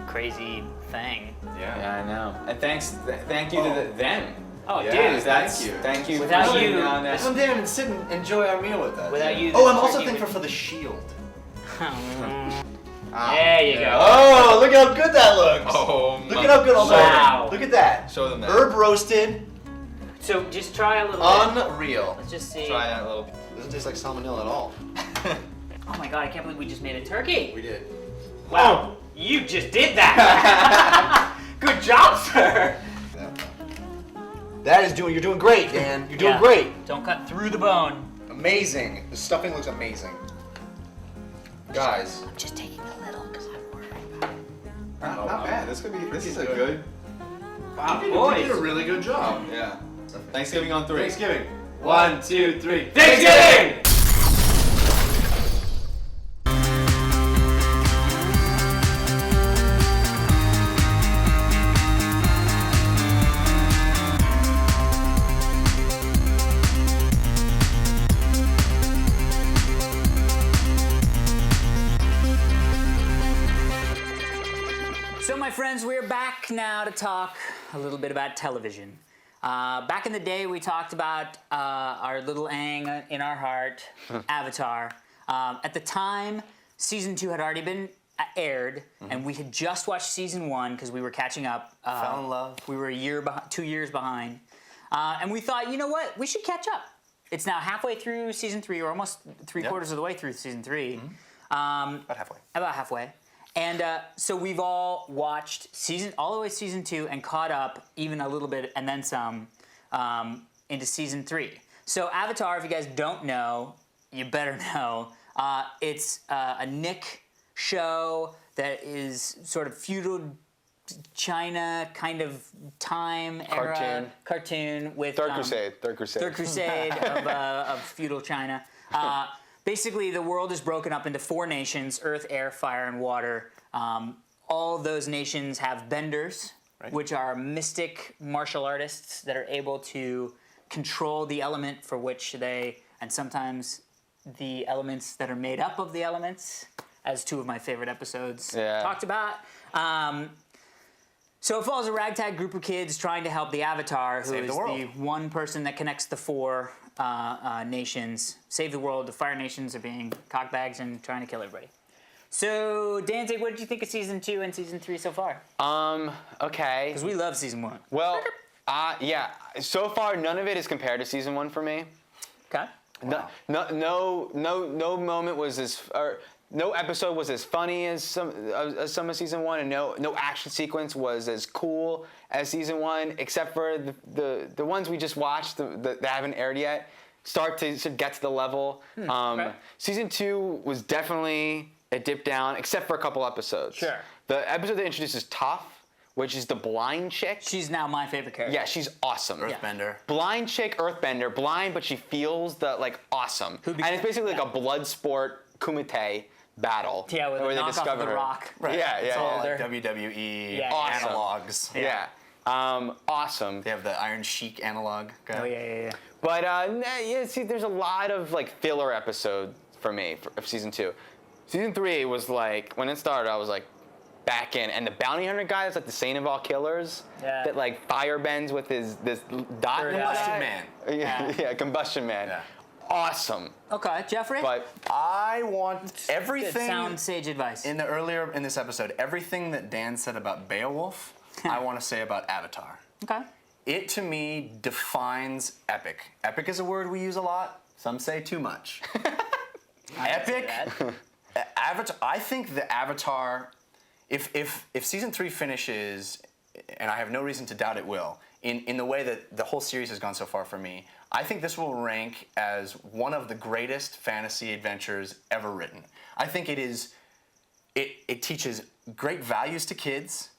crazy thing. yeah, I know. And thank you to them. Oh, Yeah, dude, Thank you. Without for you- sitting down there. Come down and sit and enjoy our meal with us. Without you, Oh, this I'm also turkey thankful would- for the shield. There you go. Oh, look at how good that looks. Oh, Look at how good all Wow. that. Look at that. Show them that. Herb roasted. So just try a little bit. Unreal. Let's just see. Try that little. Doesn't taste like salmonella at all. Oh my god, I can't believe we just made a turkey. We did. Wow, you just did that. Good job, sir. You're doing great, Dan. You're doing Yeah. great. Don't cut through the bone. Amazing. The stuffing looks amazing. Guys. I'm just taking a little because I'm worried about it. Not bad. This is a good. Wow, You did a really good job. Yeah. Thanksgiving on 3. Thanksgiving. 1, 2, 3. Thanksgiving! So, my friends, we're back now to talk a little bit about television. Back in the day, we talked about our little Aang in our heart, Avatar. At the time, season 2 had already been aired, and we had just watched season 1 because we were catching up. Fell in love. We were 2 years behind, and we thought, you know what? We should catch up. It's now halfway through season 3, or almost 3/4 of the way through season 3. About halfway. About halfway. And so we've all watched all the way season 2 and caught up even a little bit and then some into season 3. So Avatar, if you guys don't know, you better know. It's a Nick show that is sort of feudal China kind of time era cartoon with Third Crusade. Third Crusade of feudal China. Basically, the world is broken up into 4 nations: Earth, Air, Fire, and Water. All of those nations have benders, which are mystic martial artists that are able to control the element for which and sometimes the elements that are made up of the elements, as 2 of my favorite episodes talked about. So it follows a ragtag group of kids trying to help the Avatar, who Save is the world. the one person that connects the 4 nations. Save the world. The Fire Nations are being cockbags and trying to kill everybody. So, Danzig, what did you think of season 2 and season 3 so far? Okay. Because we love season 1. Well, yeah. So far, none of it is compared to season 1 for me. Okay. No moment was no episode was as funny as some of season 1, and no action sequence was as cool as season 1, except for the ones we just watched that haven't aired yet. Start to get to the level. Right. Season 2 was definitely a dip down, except for a couple episodes. Sure. The episode that introduces Toph, which is the blind chick. She's now my favorite character. Yeah, she's awesome. Earthbender. Blind chick, Earthbender, blind, but she feels awesome. And it's basically like a blood sport kumite battle. Yeah, with where a they knockoff discover of The her. Rock. Right. Yeah, It's all yeah. like WWE Yeah. Awesome. analogs. Yeah. Awesome. They have the Iron Sheik analog guy. Oh, yeah. But see, there's a lot of like filler episode for me of season 2. Season 3 was like, when it started, I was like, back in. And the bounty hunter guy is like the saint of all killers. Yeah. That like fire bends with this dot. in his Combustion eye. Man. Yeah, Combustion Man. Yeah. Awesome. Okay, Jeffrey? But I want Good everything sound sage advice. in this episode, everything that Dan said about Beowulf, I want to say about Avatar. Okay. It to me defines epic. Epic is a word we use a lot. Some say too much. Epic. Avatar. I think the Avatar. If season 3 finishes, and I have no reason to doubt it will, in the way that the whole series has gone so far for me, I think this will rank as one of the greatest fantasy adventures ever written. I think it is. It teaches great values to kids.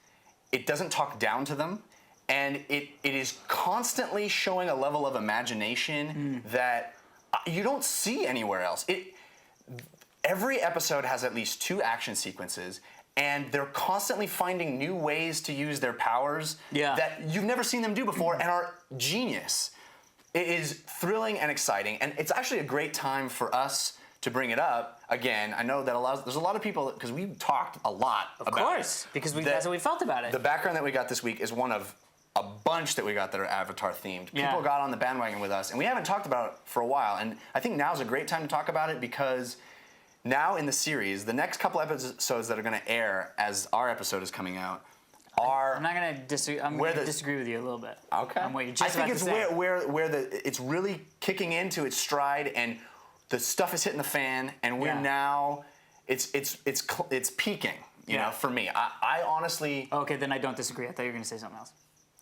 It doesn't talk down to them. And it is constantly showing a level of imagination that you don't see anywhere else. Every episode has at least 2 action sequences, and they're constantly finding new ways to use their powers that you've never seen them do before and are genius. It is thrilling and exciting, and it's actually a great time for us to bring it up again. I know that there's a lot of people, because we talked a lot about it. Of course, because that's what we felt about it. The background that we got this week is one of a bunch that we got that are Avatar themed. Yeah. People got on the bandwagon with us, and we haven't talked about it for a while. And I think now's a great time to talk about it because now in the series, the next couple episodes that are going to air as our episode is coming out are. I'm not going to disagree. I'm going to disagree with you a little bit. Okay. On what you're just I think about it's to say. where it's really kicking into its stride, and the stuff is hitting the fan, and we're now it's peaking. You know, for me, I honestly. Okay, then I don't disagree. I thought you were going to say something else.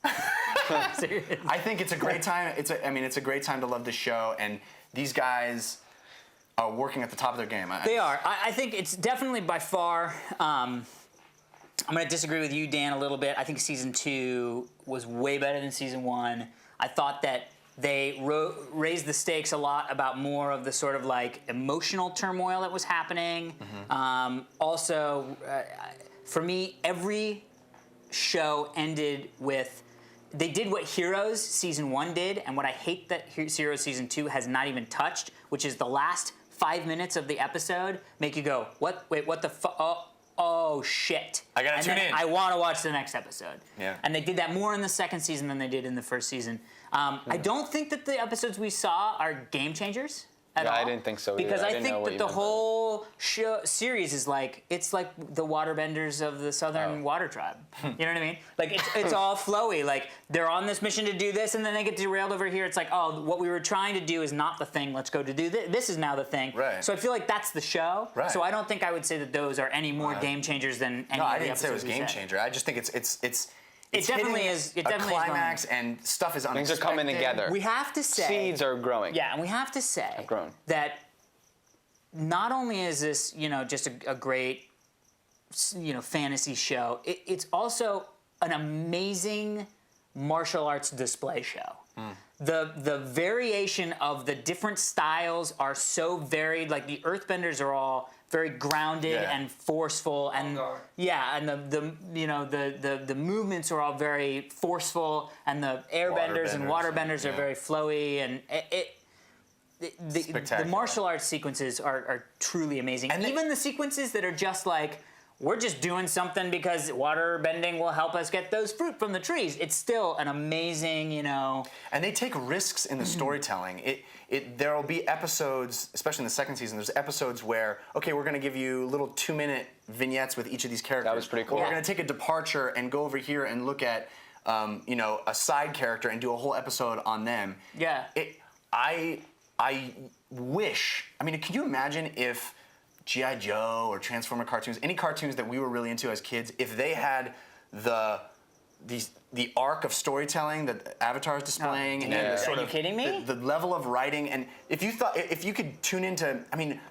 I think it's a great time. It's a great time to love this show, and these guys are working at the top of their game. They are. I think it's definitely by far. I'm going to disagree with you, Dan, a little bit. I think season 2 was way better than season 1. I thought that they raised the stakes a lot about more of the sort of like emotional turmoil that was happening. Also, for me, every show ended with. They did what Heroes Season 1 did, and what I hate that Heroes Season 2 has not even touched, which is the last 5 minutes of the episode make you go, what? Wait, what the oh shit. I gotta tune in. I want to watch the next episode. Yeah. And they did that more in the second season than they did in the first season. I don't think that the episodes we saw are game changers at all. I didn't think so either. Because I didn't know think what that you the meant by whole series is like, it's like the waterbenders of the Southern Water Tribe. You know what I mean? Like, it's all flowy. Like, they're on this mission to do this, and then they get derailed over here. It's like, oh, what we were trying to do is not the thing. Let's go to do this. This is now the thing. Right. So I feel like that's the show. Right. So I don't think I would say that those are any more game changers than any No, of I the didn't say it was episodes we game said. changer. I just think it's definitely hitting is. It definitely a is climax, and stuff is unexpected. Things are coming together. We have to say Seeds are growing. Yeah, and we have to say grown. that not only is this, just a great, fantasy show, it's also an amazing martial arts display show. The variation of the different styles are so varied. Like the Earthbenders are all very grounded and forceful, and and the movements are all very forceful, and the Airbenders and Waterbenders are very flowy, and the martial arts sequences are truly amazing. And even the sequences that are just like, we're just doing something because water bending will help us get those fruit from the trees. It's still an amazing, And they take risks in the storytelling. There will be episodes, especially in the second season, there's episodes where, okay, we're going to give you little 2-minute vignettes with each of these characters. That was pretty cool. Or we're going to take a departure and go over here and look at, a side character and do a whole episode on them. Yeah. I wish, can you imagine if G.I. Joe or Transformer cartoons, any cartoons that we were really into as kids, if they had the arc of storytelling that Avatar is displaying, and the sort Are you of kidding me? The level of writing, and if you could tune into,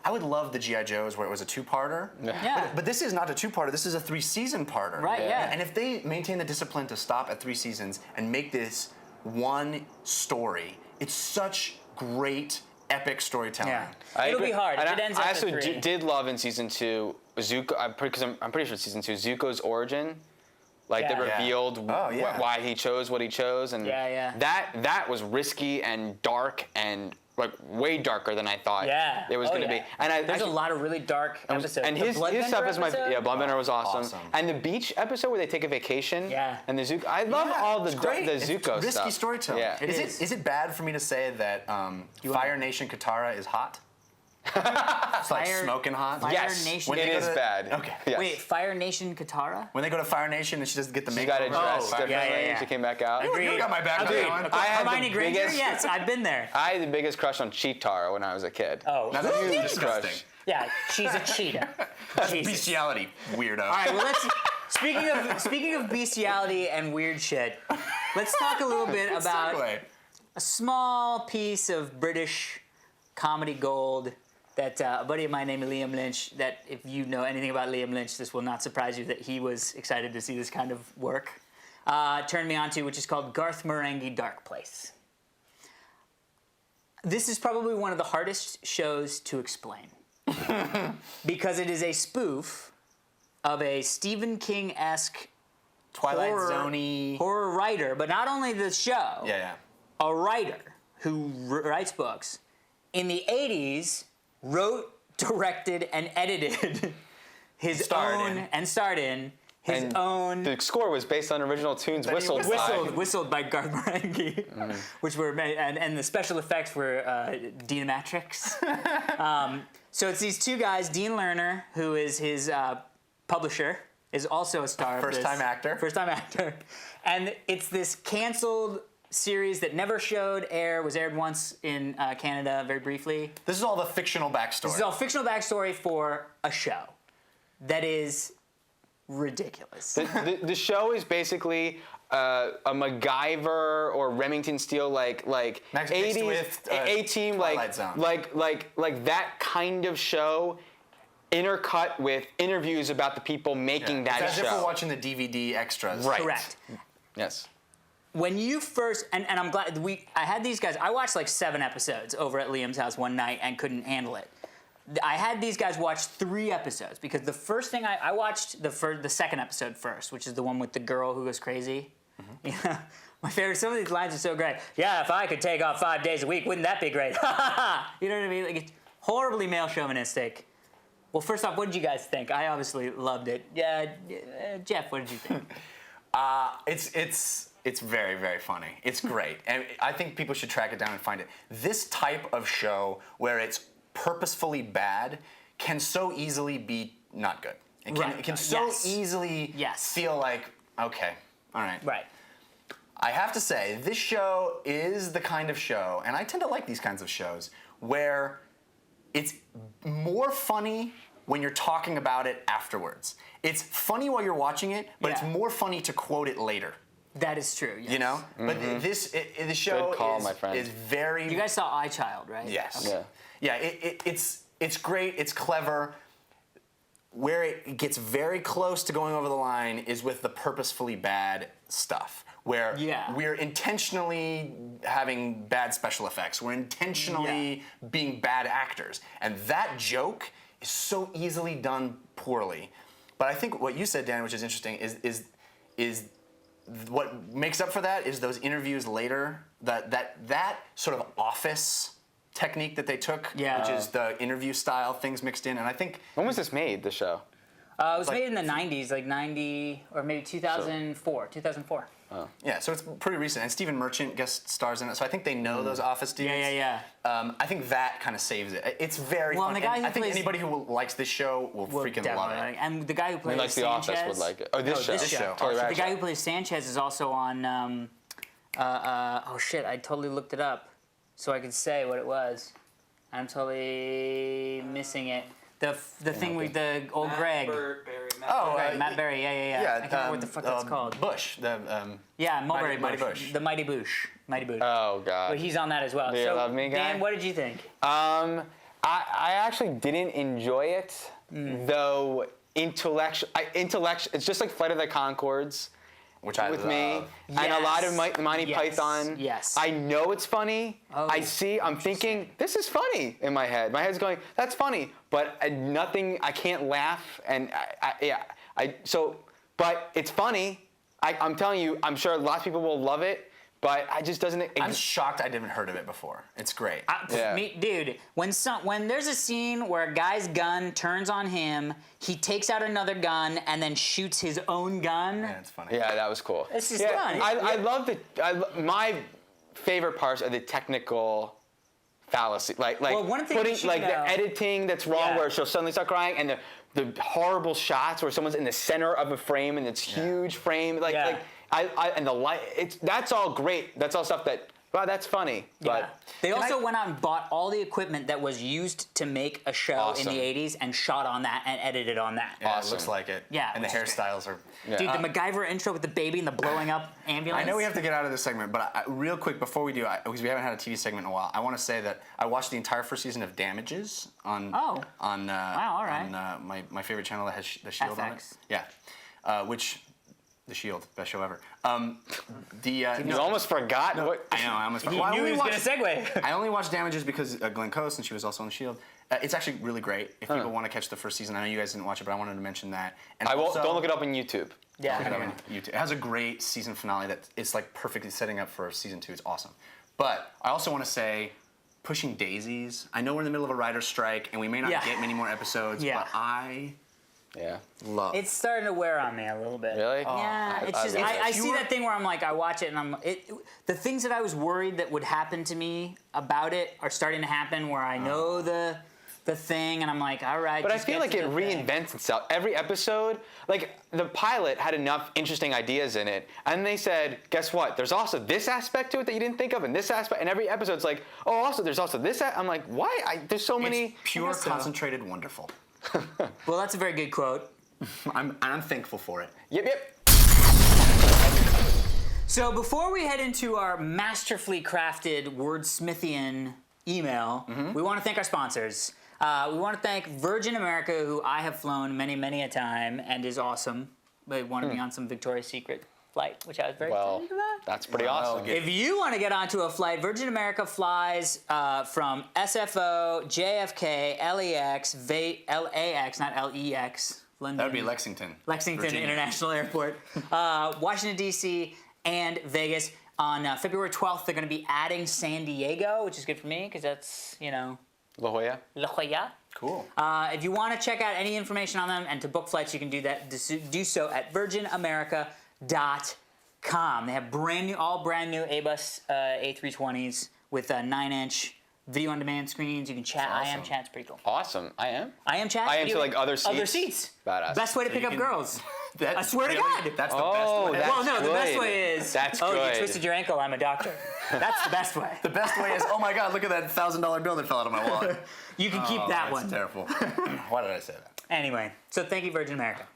I would love the G.I. Joes where it was a 2-parter. Yeah. But this is not a 2-parter. This is a 3-season parter. Right. Yeah. And if they maintain the discipline to stop at 3 seasons and make this one story, it's such great epic storytelling. Yeah. It'll be hard. If it ends I after also 3. did love in season 2 Zuko. I'm pretty sure it's season 2. Zuko's origin like that Yeah. revealed why he chose what he chose, and that was risky and dark and like way darker than I thought it was going to be. And there's a lot of really dark episodes. And his stuff is Bloodbender was awesome. And the beach episode where they take a vacation. And the Zuko. I love all the Zuko stuff. Risky storytelling. Yeah. Is it bad for me to say that Fire Nation Katara is hot? It's like smoking hot. Fire Nation. It is bad. Okay. Yes. Wait, Fire Nation Katara? When they go to Fire Nation and she doesn't get the She makeup. got a dress differently. She came back out. You got my back. Agreed. I had the Hermione Granger? biggest- Yes, I've been there. I had the biggest crush on Cheetara when I was a kid. Oh, Now, that's Huge disgusting. crush. yeah, she's a cheetah. Jesus. Bestiality, weirdo. All right, well, speaking of bestiality and weird shit, let's talk a little bit about Segue. a small piece of British comedy gold that a buddy of mine named Liam Lynch, that if you know anything about Liam Lynch, this will not surprise you that he was excited to see this kind of work, turned me on to, which is called Garth Marenghi Darkplace. This is probably one of the hardest shows to explain because it is a spoof of a Stephen King-esque Twilight Zone-y. horror writer, but not only the show, Yeah. a writer who writes books in the 80s wrote, directed, and edited his Starred own in. and starred in his And own The score was based on original tunes he whistled whistled by Garth Marenghi, which were made, and the special effects were Dynamatrix. So it's these two guys, Dean Lerner, who is his publisher, is also a star of this. First-time actor. First-time actor. And it's this canceled series that never was aired once in Canada very briefly. This is all the fictional backstory. This is all fictional backstory for a show that is ridiculous. The show is basically a MacGyver or Remington Steele like Mixed 80s with, A-Team Twilight Zone. like that kind of show intercut with interviews about the people making that It's as show. if we're watching the DVD extras. Right. Correct. Yes. When you first, and I'm glad I had these guys, I watched like 7 episodes over at Liam's house one night and couldn't handle it. I had these guys watch 3 episodes because the first thing I watched the second episode first, which is the one with the girl who goes crazy. You know, my favorite, some of these lines are so great. Yeah, if I could take off 5 days a week, wouldn't that be great? You know what I mean? Like, it's horribly male chauvinistic. Well, first off, what did you guys think? I obviously loved it. Yeah, Jeff, what did you think? It's very, very funny. It's great. And I think people should track it down and find it. This type of show where it's purposefully bad can so easily be not good. It can so easily feel like, okay, all right. Right. I have to say, this show is the kind of show, and I tend to like these kinds of shows, where it's more funny when you're talking about it afterwards. It's funny while you're watching it, but it's more funny to quote it later. That is true, yes. You know? But the show Good call, my friend. is very... You guys saw iChild, right? Yes. Yeah. Yeah, it's great, it's clever. Where it gets very close to going over the line is with the purposefully bad stuff. Where we're intentionally having bad special effects. We're intentionally being bad actors. And that joke is so easily done poorly. But I think what you said, Dan, which is interesting, is what makes up for that is those interviews later, that sort of office technique that they took, which is the interview style, things mixed in, and I think... When was this made, the show? It was made in the 90s, like 90, or maybe 2004. Yeah, so it's pretty recent, and Stephen Merchant guest stars in it, so I think they know those office dudes. Yeah. I think that kind of saves it. It's very fun. And the guy who I think plays- anybody who likes this show will freaking love definitely. it. And the guy who I plays mean, like The Sanchez... Office would like it. Oh, this show. this show. Totally The Ratchet. guy who plays Sanchez is also on... oh shit! I totally looked it up, so I could say what it was. I'm totally missing it. The thing with the old Greg. Matt Berry. Yeah. I can't remember what the fuck that's called. Bush. Mulberry Mighty Bush. Bush. The Mighty Bush. Oh, God. But he's on that as well. Do you so, love me, guy? Dan, what did you think? I actually didn't enjoy it, though intellectual. It's just like Flight of the Conchords. Which I with love. me, and a lot of Monty Python. Yes. I know it's funny. I'm thinking, this is funny in my head. My head's going, that's funny, but nothing, I can't laugh, and but it's funny, I'm telling you, I'm sure lots of people will love it, but I just doesn't. I'm shocked I didn't heard of it before. It's great. Dude, when there's a scene where a guy's gun turns on him, he takes out another gun and then shoots his own gun. Yeah, it's funny. Yeah, that was cool. It's just fun. I love my favorite parts are the technical fallacy, like one thing putting you should like know- the editing that's wrong, Yeah. where she'll suddenly start crying, and the horrible shots where someone's in the center of a frame and it's huge frame, Yeah. and the light. That's all great. That's all stuff that. Wow, that's funny. Yeah. But They also went out and bought all the equipment that was used to make a show Awesome. in the 80s and shot on that and edited on that. Yeah, Awesome. it looks like it. Yeah, And the which is hairstyles are. Dude, the MacGyver intro with the baby and the blowing up ambulance. I know we have to get out of this segment, but real quick before we do, because we haven't had a TV segment in a while, I want to say that I watched the entire first season of Damages on Oh. on Wow, all right. on my favorite channel that has the Shield on it. FX. Yeah, which the Shield, best show ever. you almost forgot. What? I know. I almost He forgot. knew he was going to segue. I only watched Damages because Glenn Close, and she was also on the Shield. It's actually really great. If people want to catch the first season, I know you guys didn't watch it, but I wanted to mention that. And I won't. also- Don't look it up on YouTube. Yeah. Look it up on YouTube. It has a great season finale that is like perfectly setting up for season 2. It's awesome. But I also want to say, pushing Daisies. I know we're in the middle of a writer's strike, and we may not Yeah. get many more episodes, Yeah. but I Yeah. love. It's starting to wear on me a little bit. Really? Yeah, it's just love it. I see that thing where I'm like, I watch it and the things that I was worried that would happen to me about it are starting to happen, where I know the thing and I'm like, all right. But I just feel get like to it the thing. reinvents itself. Every episode, like the pilot had enough interesting ideas in it, and they said, guess what? There's also this aspect to it that you didn't think of, and this aspect, and every episode's like, oh, also there's also this. I'm like, why? There's so many. It's pure, concentrated, wonderful. Well, that's a very good quote. I'm thankful for it. Yep. So before we head into our masterfully crafted wordsmithian email, we want to thank our sponsors. We want to thank Virgin America, who I have flown many, many a time and is awesome. They wanted me on some Victoria's Secret flight, which I was very Well, excited about. that's pretty awesome. If you want to get onto a flight, Virgin America flies from SFO, JFK, LAX, LAX, not LEX, London. That would be Lexington. Lexington Virginia. International Airport, Washington, D.C., and Vegas. On February 12th, they're going to be adding San Diego, which is good for me because that's, La Jolla. La Jolla. Cool. If you want to check out any information on them and to book flights, you can do so at virginamerica.com. They have all brand new Airbus A320s with 9-inch video on demand screens. You can chat. That's I am awesome. chat's pretty cool. Awesome. I am. I am chat. I am video- to, like, other seats? Other seats. Badass. Best way to So pick you up can- girls. That- I swear to really? God. That's the Oh, best way. that's Well, no, the best good. way is, That's oh, good. you twisted your ankle, I'm a doctor. That's the best way. The best way is, oh my God, look at that $1,000 bill that fell out of my wallet. You can keep that That's one. terrible. Why did I say that? Anyway, so thank you, Virgin America.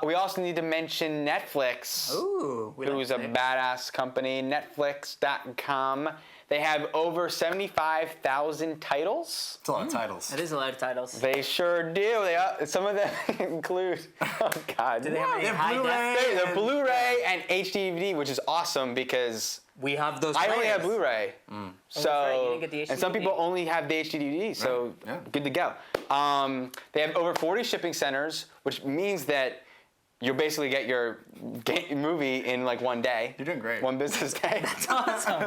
We also need to mention Netflix. Ooh. We Who's a like badass company, Netflix.com. They have over 75,000 titles. It's a lot of titles. That is a lot of titles. They sure do. Some of them include, oh God. Do they have any have high Blu-ray. def? The Blu-ray and HD DVD, which is awesome because We have those I only players. have Blu-ray. that's right, you So, didn't get the and some HD. people only have the HD DVD, so Right, yeah. good to go. They have over 40 shipping centers, which means that you basically get your movie in like one day. You're doing great. One business day. That's awesome.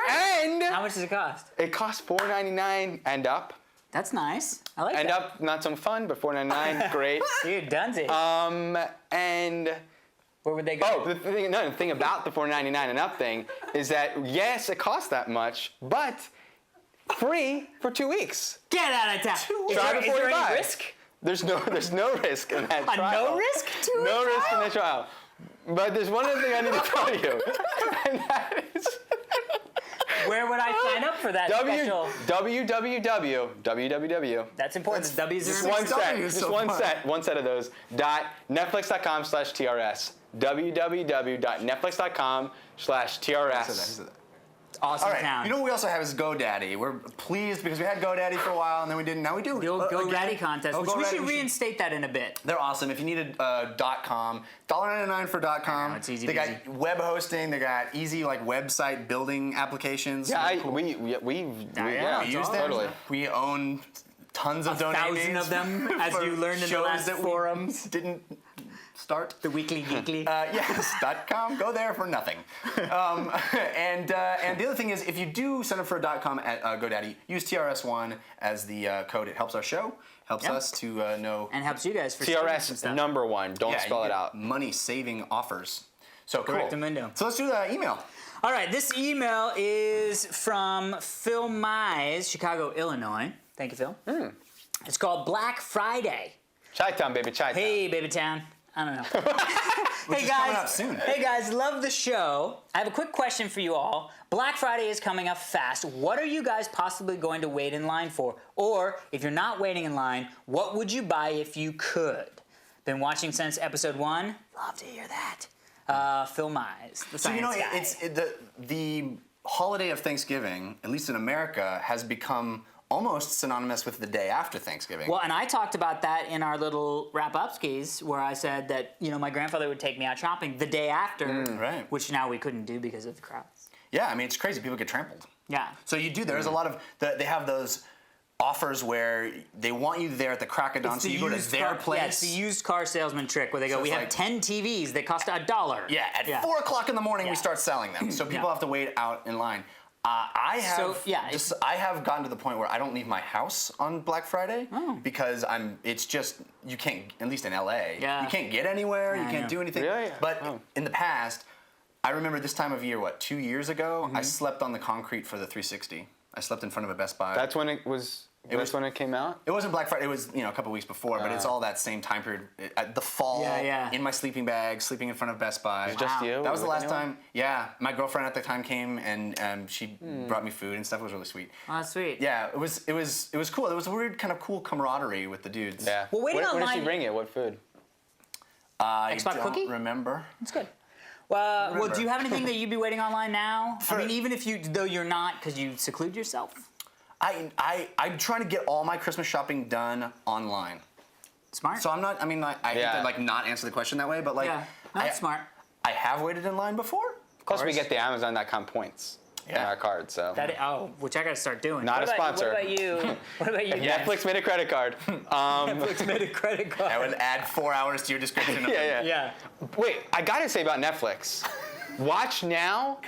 And How much does it cost? it costs $4.99 and up. That's nice. I like And that. up, not so fun, but $4.99, great. Dude, Dunsey. And Where would they go? the thing about the $4.99 and up thing is that yes, it costs that much, but free for 2 weeks. Get out of town. Is Try there, to is there 45. any risk? There's no risk in that A trial. no risk? No risk in the trial. But there's one other thing I need to tell you, and that is Where would I sign up for that special? www. That's important. The W's Just are one W set. is Just so one fun. set. One set of those. Netflix.com/TRS. www.netflix.com/TRS. awesome All right. town. You know what we also have is GoDaddy. We're pleased because we had GoDaddy for a while and then we didn't. Now we do. the old again. GoDaddy contest, Oh, which we GoDaddy, should reinstate that in a bit. They're awesome. If you need a .com, $1.99 for .com. No, it's easy They got peasy. web hosting. They got easy like website building applications. Yeah, Really cool. we yeah, We it's use all them. totally. We own tons of domain 1,000 names of them, as for you learned in the shows last that we forums. Didn't start. The Weekly Geekly. Yes, .com. Go there for nothing. And the other thing is, if you do sign up for a .com at GoDaddy, use TRS1 as the code. It helps our show, helps us to know. And helps you guys for streaming some TRS stuff. number 1. Don't spell you it get out. money-saving offers. So cool. Correctamundo. So let's do the email. All right, this email is from Phil Mize, Chicago, Illinois. Thank you, Phil. It's called Black Friday. Chi-town, baby, Chi-town. Hey, baby town. I don't know. Which is coming out soon. Hey guys, love the show. I have a quick question for you all. Black Friday is coming up fast. What are you guys possibly going to wait in line for? Or if you're not waiting in line, what would you buy if you could? Been watching since episode 1? Love to hear that. Phil Mize, the So science guy. the holiday of Thanksgiving, at least in America, has become almost synonymous with the day after Thanksgiving. Well, and I talked about that in our little wrap-up skis where I said that, my grandfather would take me out shopping the day after, right. which now we couldn't do because of the crowds. Yeah, I mean, it's crazy. People get trampled. Yeah. So there's a lot of, they have those offers where they want you there at the crack of dawn, so you go to their place. Yeah, it's the used car salesman trick where they go, we have 10 TVs that cost $1. Yeah, at 4 o'clock in the morning we start selling them. So people have to wait out in line. I have gotten to the point where I don't leave my house on Black Friday because it's just, you can't, at least in LA, you can't get anywhere, you can't do anything. Really? But in the past, I remember this time of year, 2 years ago, I slept on the concrete for the 360. I slept in front of a Best Buy. That's when it was. That's when it came out. It wasn't Black Friday. It was a couple weeks before, but it's all that same time period. The fall, in my sleeping bag, sleeping in front of Best Buy. Was it just you? That was the last anyone? time. Yeah, my girlfriend at the time came and she brought me food and stuff. It was really sweet. Oh, that's sweet. Yeah, it was cool. There was a weird kind of cool camaraderie with the dudes. Yeah. Well, waiting what did online- she bring you? What food? I Xbox don't cookie? remember. That's good. Well, do you have anything that you'd be waiting online now? I mean, even if though you're not, because you seclude yourself? I'm trying to get all my Christmas shopping done online. Smart. So I'm not. I mean, I hate to not answer the question that way, but that's smart. I have waited in line before. Plus, we get the Amazon.com points in our card, so. Which I gotta start doing. Not a sponsor. What about you? What about you? Netflix made a credit card. Netflix made a credit card. I would add 4 hours to your description. Yeah. Wait, I gotta say about Netflix. Watch Now.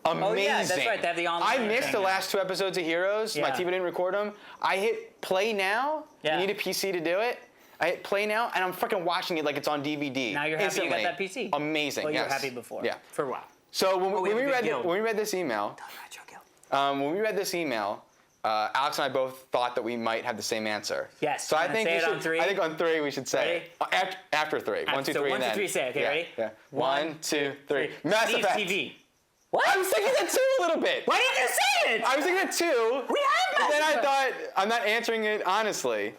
Amazing. Oh yeah, that's right. They have the online. I missed the last 2 episodes of Heroes. My TV didn't record them. I hit play now. Yeah. You need a PC to do it. I hit play now, and I'm freaking watching it like it's on DVD. Now you're happy instantly. you got that PC. Amazing. Well, you were yes. happy before. Yeah. For a while. So when we we have a big read this email, when we read this email, Alex and I both thought that we might have the same answer. Yes. So I Wanna think say we it should. on 3? I think on 3 we should say it. After 3. 1, 2, 3, so and 1, 2, then. 3, say it. Okay, yeah, ready? Yeah. 1, 2, 3. Mass Steve's Effect. TV. What? I was thinking that too a little bit. Why didn't you say it? I was thinking that too. We have But then Mass I Effect. thought I'm not answering it honestly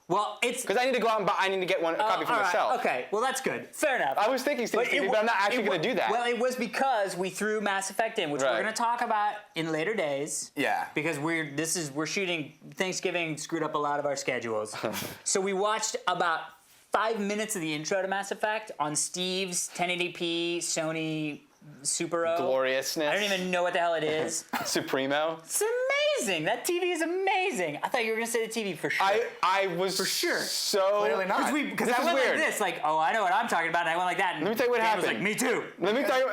Well, it's because I need to go out and buy. I need to get a copy for all right, myself. Okay, well that's good. Fair enough. I was thinking Steve's TV, but I'm not actually going to do that. Well, it was because we threw Mass Effect in, which we're Right. going to talk about in later days. Yeah. Because we're shooting Thanksgiving, screwed up a lot of our schedules. So we watched about 5 minutes of the intro to Mass Effect on Steve's 1080p Sony Super O. Gloriousness. I don't even know what the hell it is. Supremo. It's amazing. That TV is amazing. I thought you were going to say the TV for sure. I was For sure. So Clearly not. Because This I is went weird. like this, like, oh, I know what I'm talking about, and I went like that. And Let me tell you what Dan happened. was like, me too. Let me tell you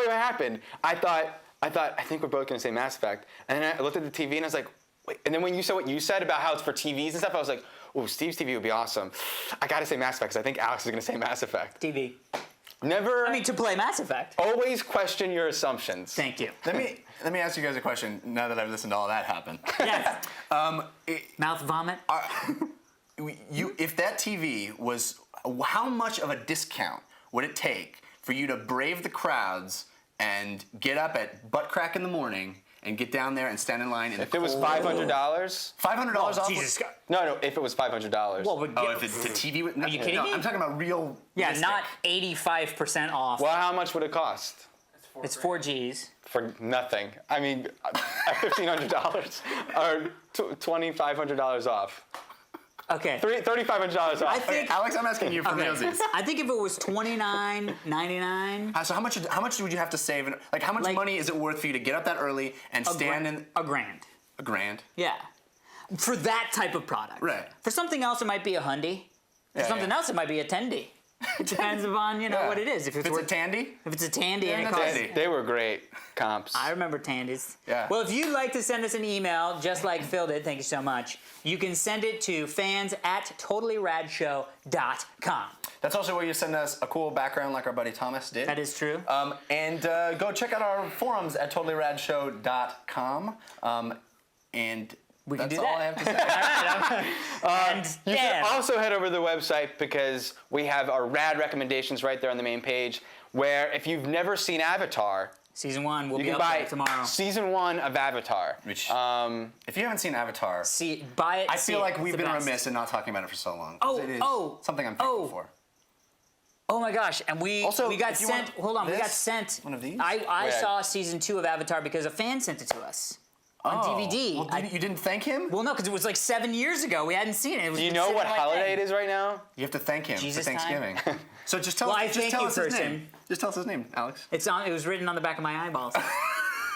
what happened. I thought I think we're both going to say Mass Effect, and then I looked at the TV and I was like, wait. And then when you said what you said about how it's for TVs and stuff, I was like, oh, Steve's TV would be awesome. I got to say Mass Effect because I think Alex is going to say Mass Effect. TV. Never. I mean, to play Mass Effect. Always question your assumptions. Thank you. Let me ask you guys a question. Now that I've listened to all that happen, Yes. Mouth vomit. if that TV was, how much of a discount would it take for you to brave the crowds and get up at butt crack in the morning and get down there and stand in line? If it was $500. $500 off. Jesus Christ. No. If it was $500. Well, Oh, if the TV was. Are you kidding me? I'm talking about real. Yeah, not 85% off. Well, how much would it cost? It's 4 Gs. For nothing. I mean, $1,500 or $2,500 off. Okay. $3,500 off. I think. Alex, I'm asking you for realsies. I think if it was $29.99. So how much would you have to save? Like how much Like- money is it worth for you to get up that early and stand in a grand. a grand? Yeah. For that type of product. Right. For something else, it might be a hundy. For Yeah, something yeah. else, it might be a tendy. It depends upon what it is. If it's a tandy. If it's a tandy and it a costs. tandy. They were great comps. I remember tandies. Yeah. Well, if you'd like to send us an email, just like Phil did, thank you so much, you can send it to fans@totallyradshow.com. That's also where you send us a cool background like our buddy Thomas did. That is true. And go check out our forums at totallyradshow.com. And We can that's do all that. I have to say. And You Dan. should also head over to the website because we have our rad recommendations right there on the main page. Where if you've never seen Avatar, Season 1 will you be can up buy there tomorrow. Season 1 of Avatar. Which, if you haven't seen Avatar, Buy it. I see feel it. like It's we've the been best. remiss in not talking about it for so long. 'Cause it is something I'm thankful for. Oh my gosh! And we Also, got if you sent. want Hold on, we got this, sent. one of these? I Yeah. saw season 2 of Avatar because a fan sent it to us on DVD. Well, you didn't thank him? Well, no, because it was like 7 years ago. We hadn't seen it. Do you know what holiday it is right now? You have to thank him Jesus for Thanksgiving. So just tell Well, I us, thank you, his person. name. Just tell us his name, Alex. It was written on the back of my eyeballs.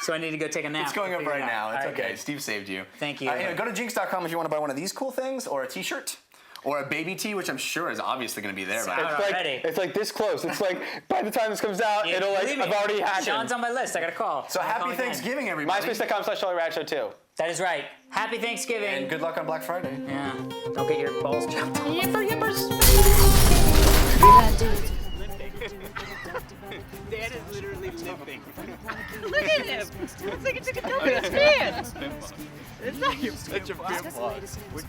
So I need to go take a nap. It's going to up figure right it out. now. It's All right, okay. good. Steve saved you. Thank you. Anyway, go to jinx.com if you want to buy one of these cool things, or a t-shirt, or a baby tee, which I'm sure is obviously going to be there. It's By out now. already. It's like this close. It's like by the time this comes out, Yeah, it'll like believe me, I've already happened. Sean's on my list. I got to call. So I'm gonna call happy again. Thanksgiving, everybody. MySpace.com/TotallyRadShow too. That is right. Happy Thanksgiving. And good luck on Black Friday. Yeah. Don't get your balls chopped off. Dan is literally limping. Look at him! It's like he took a dump in his pants! It's not your such a pimple. We're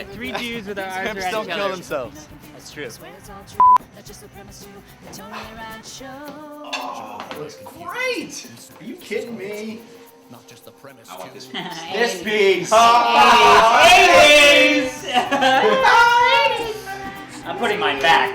3 dudes with our arms around each other. Kill themselves. That's true. Great! Are you kidding me? Not just the premise, This piece! I'm putting mine back.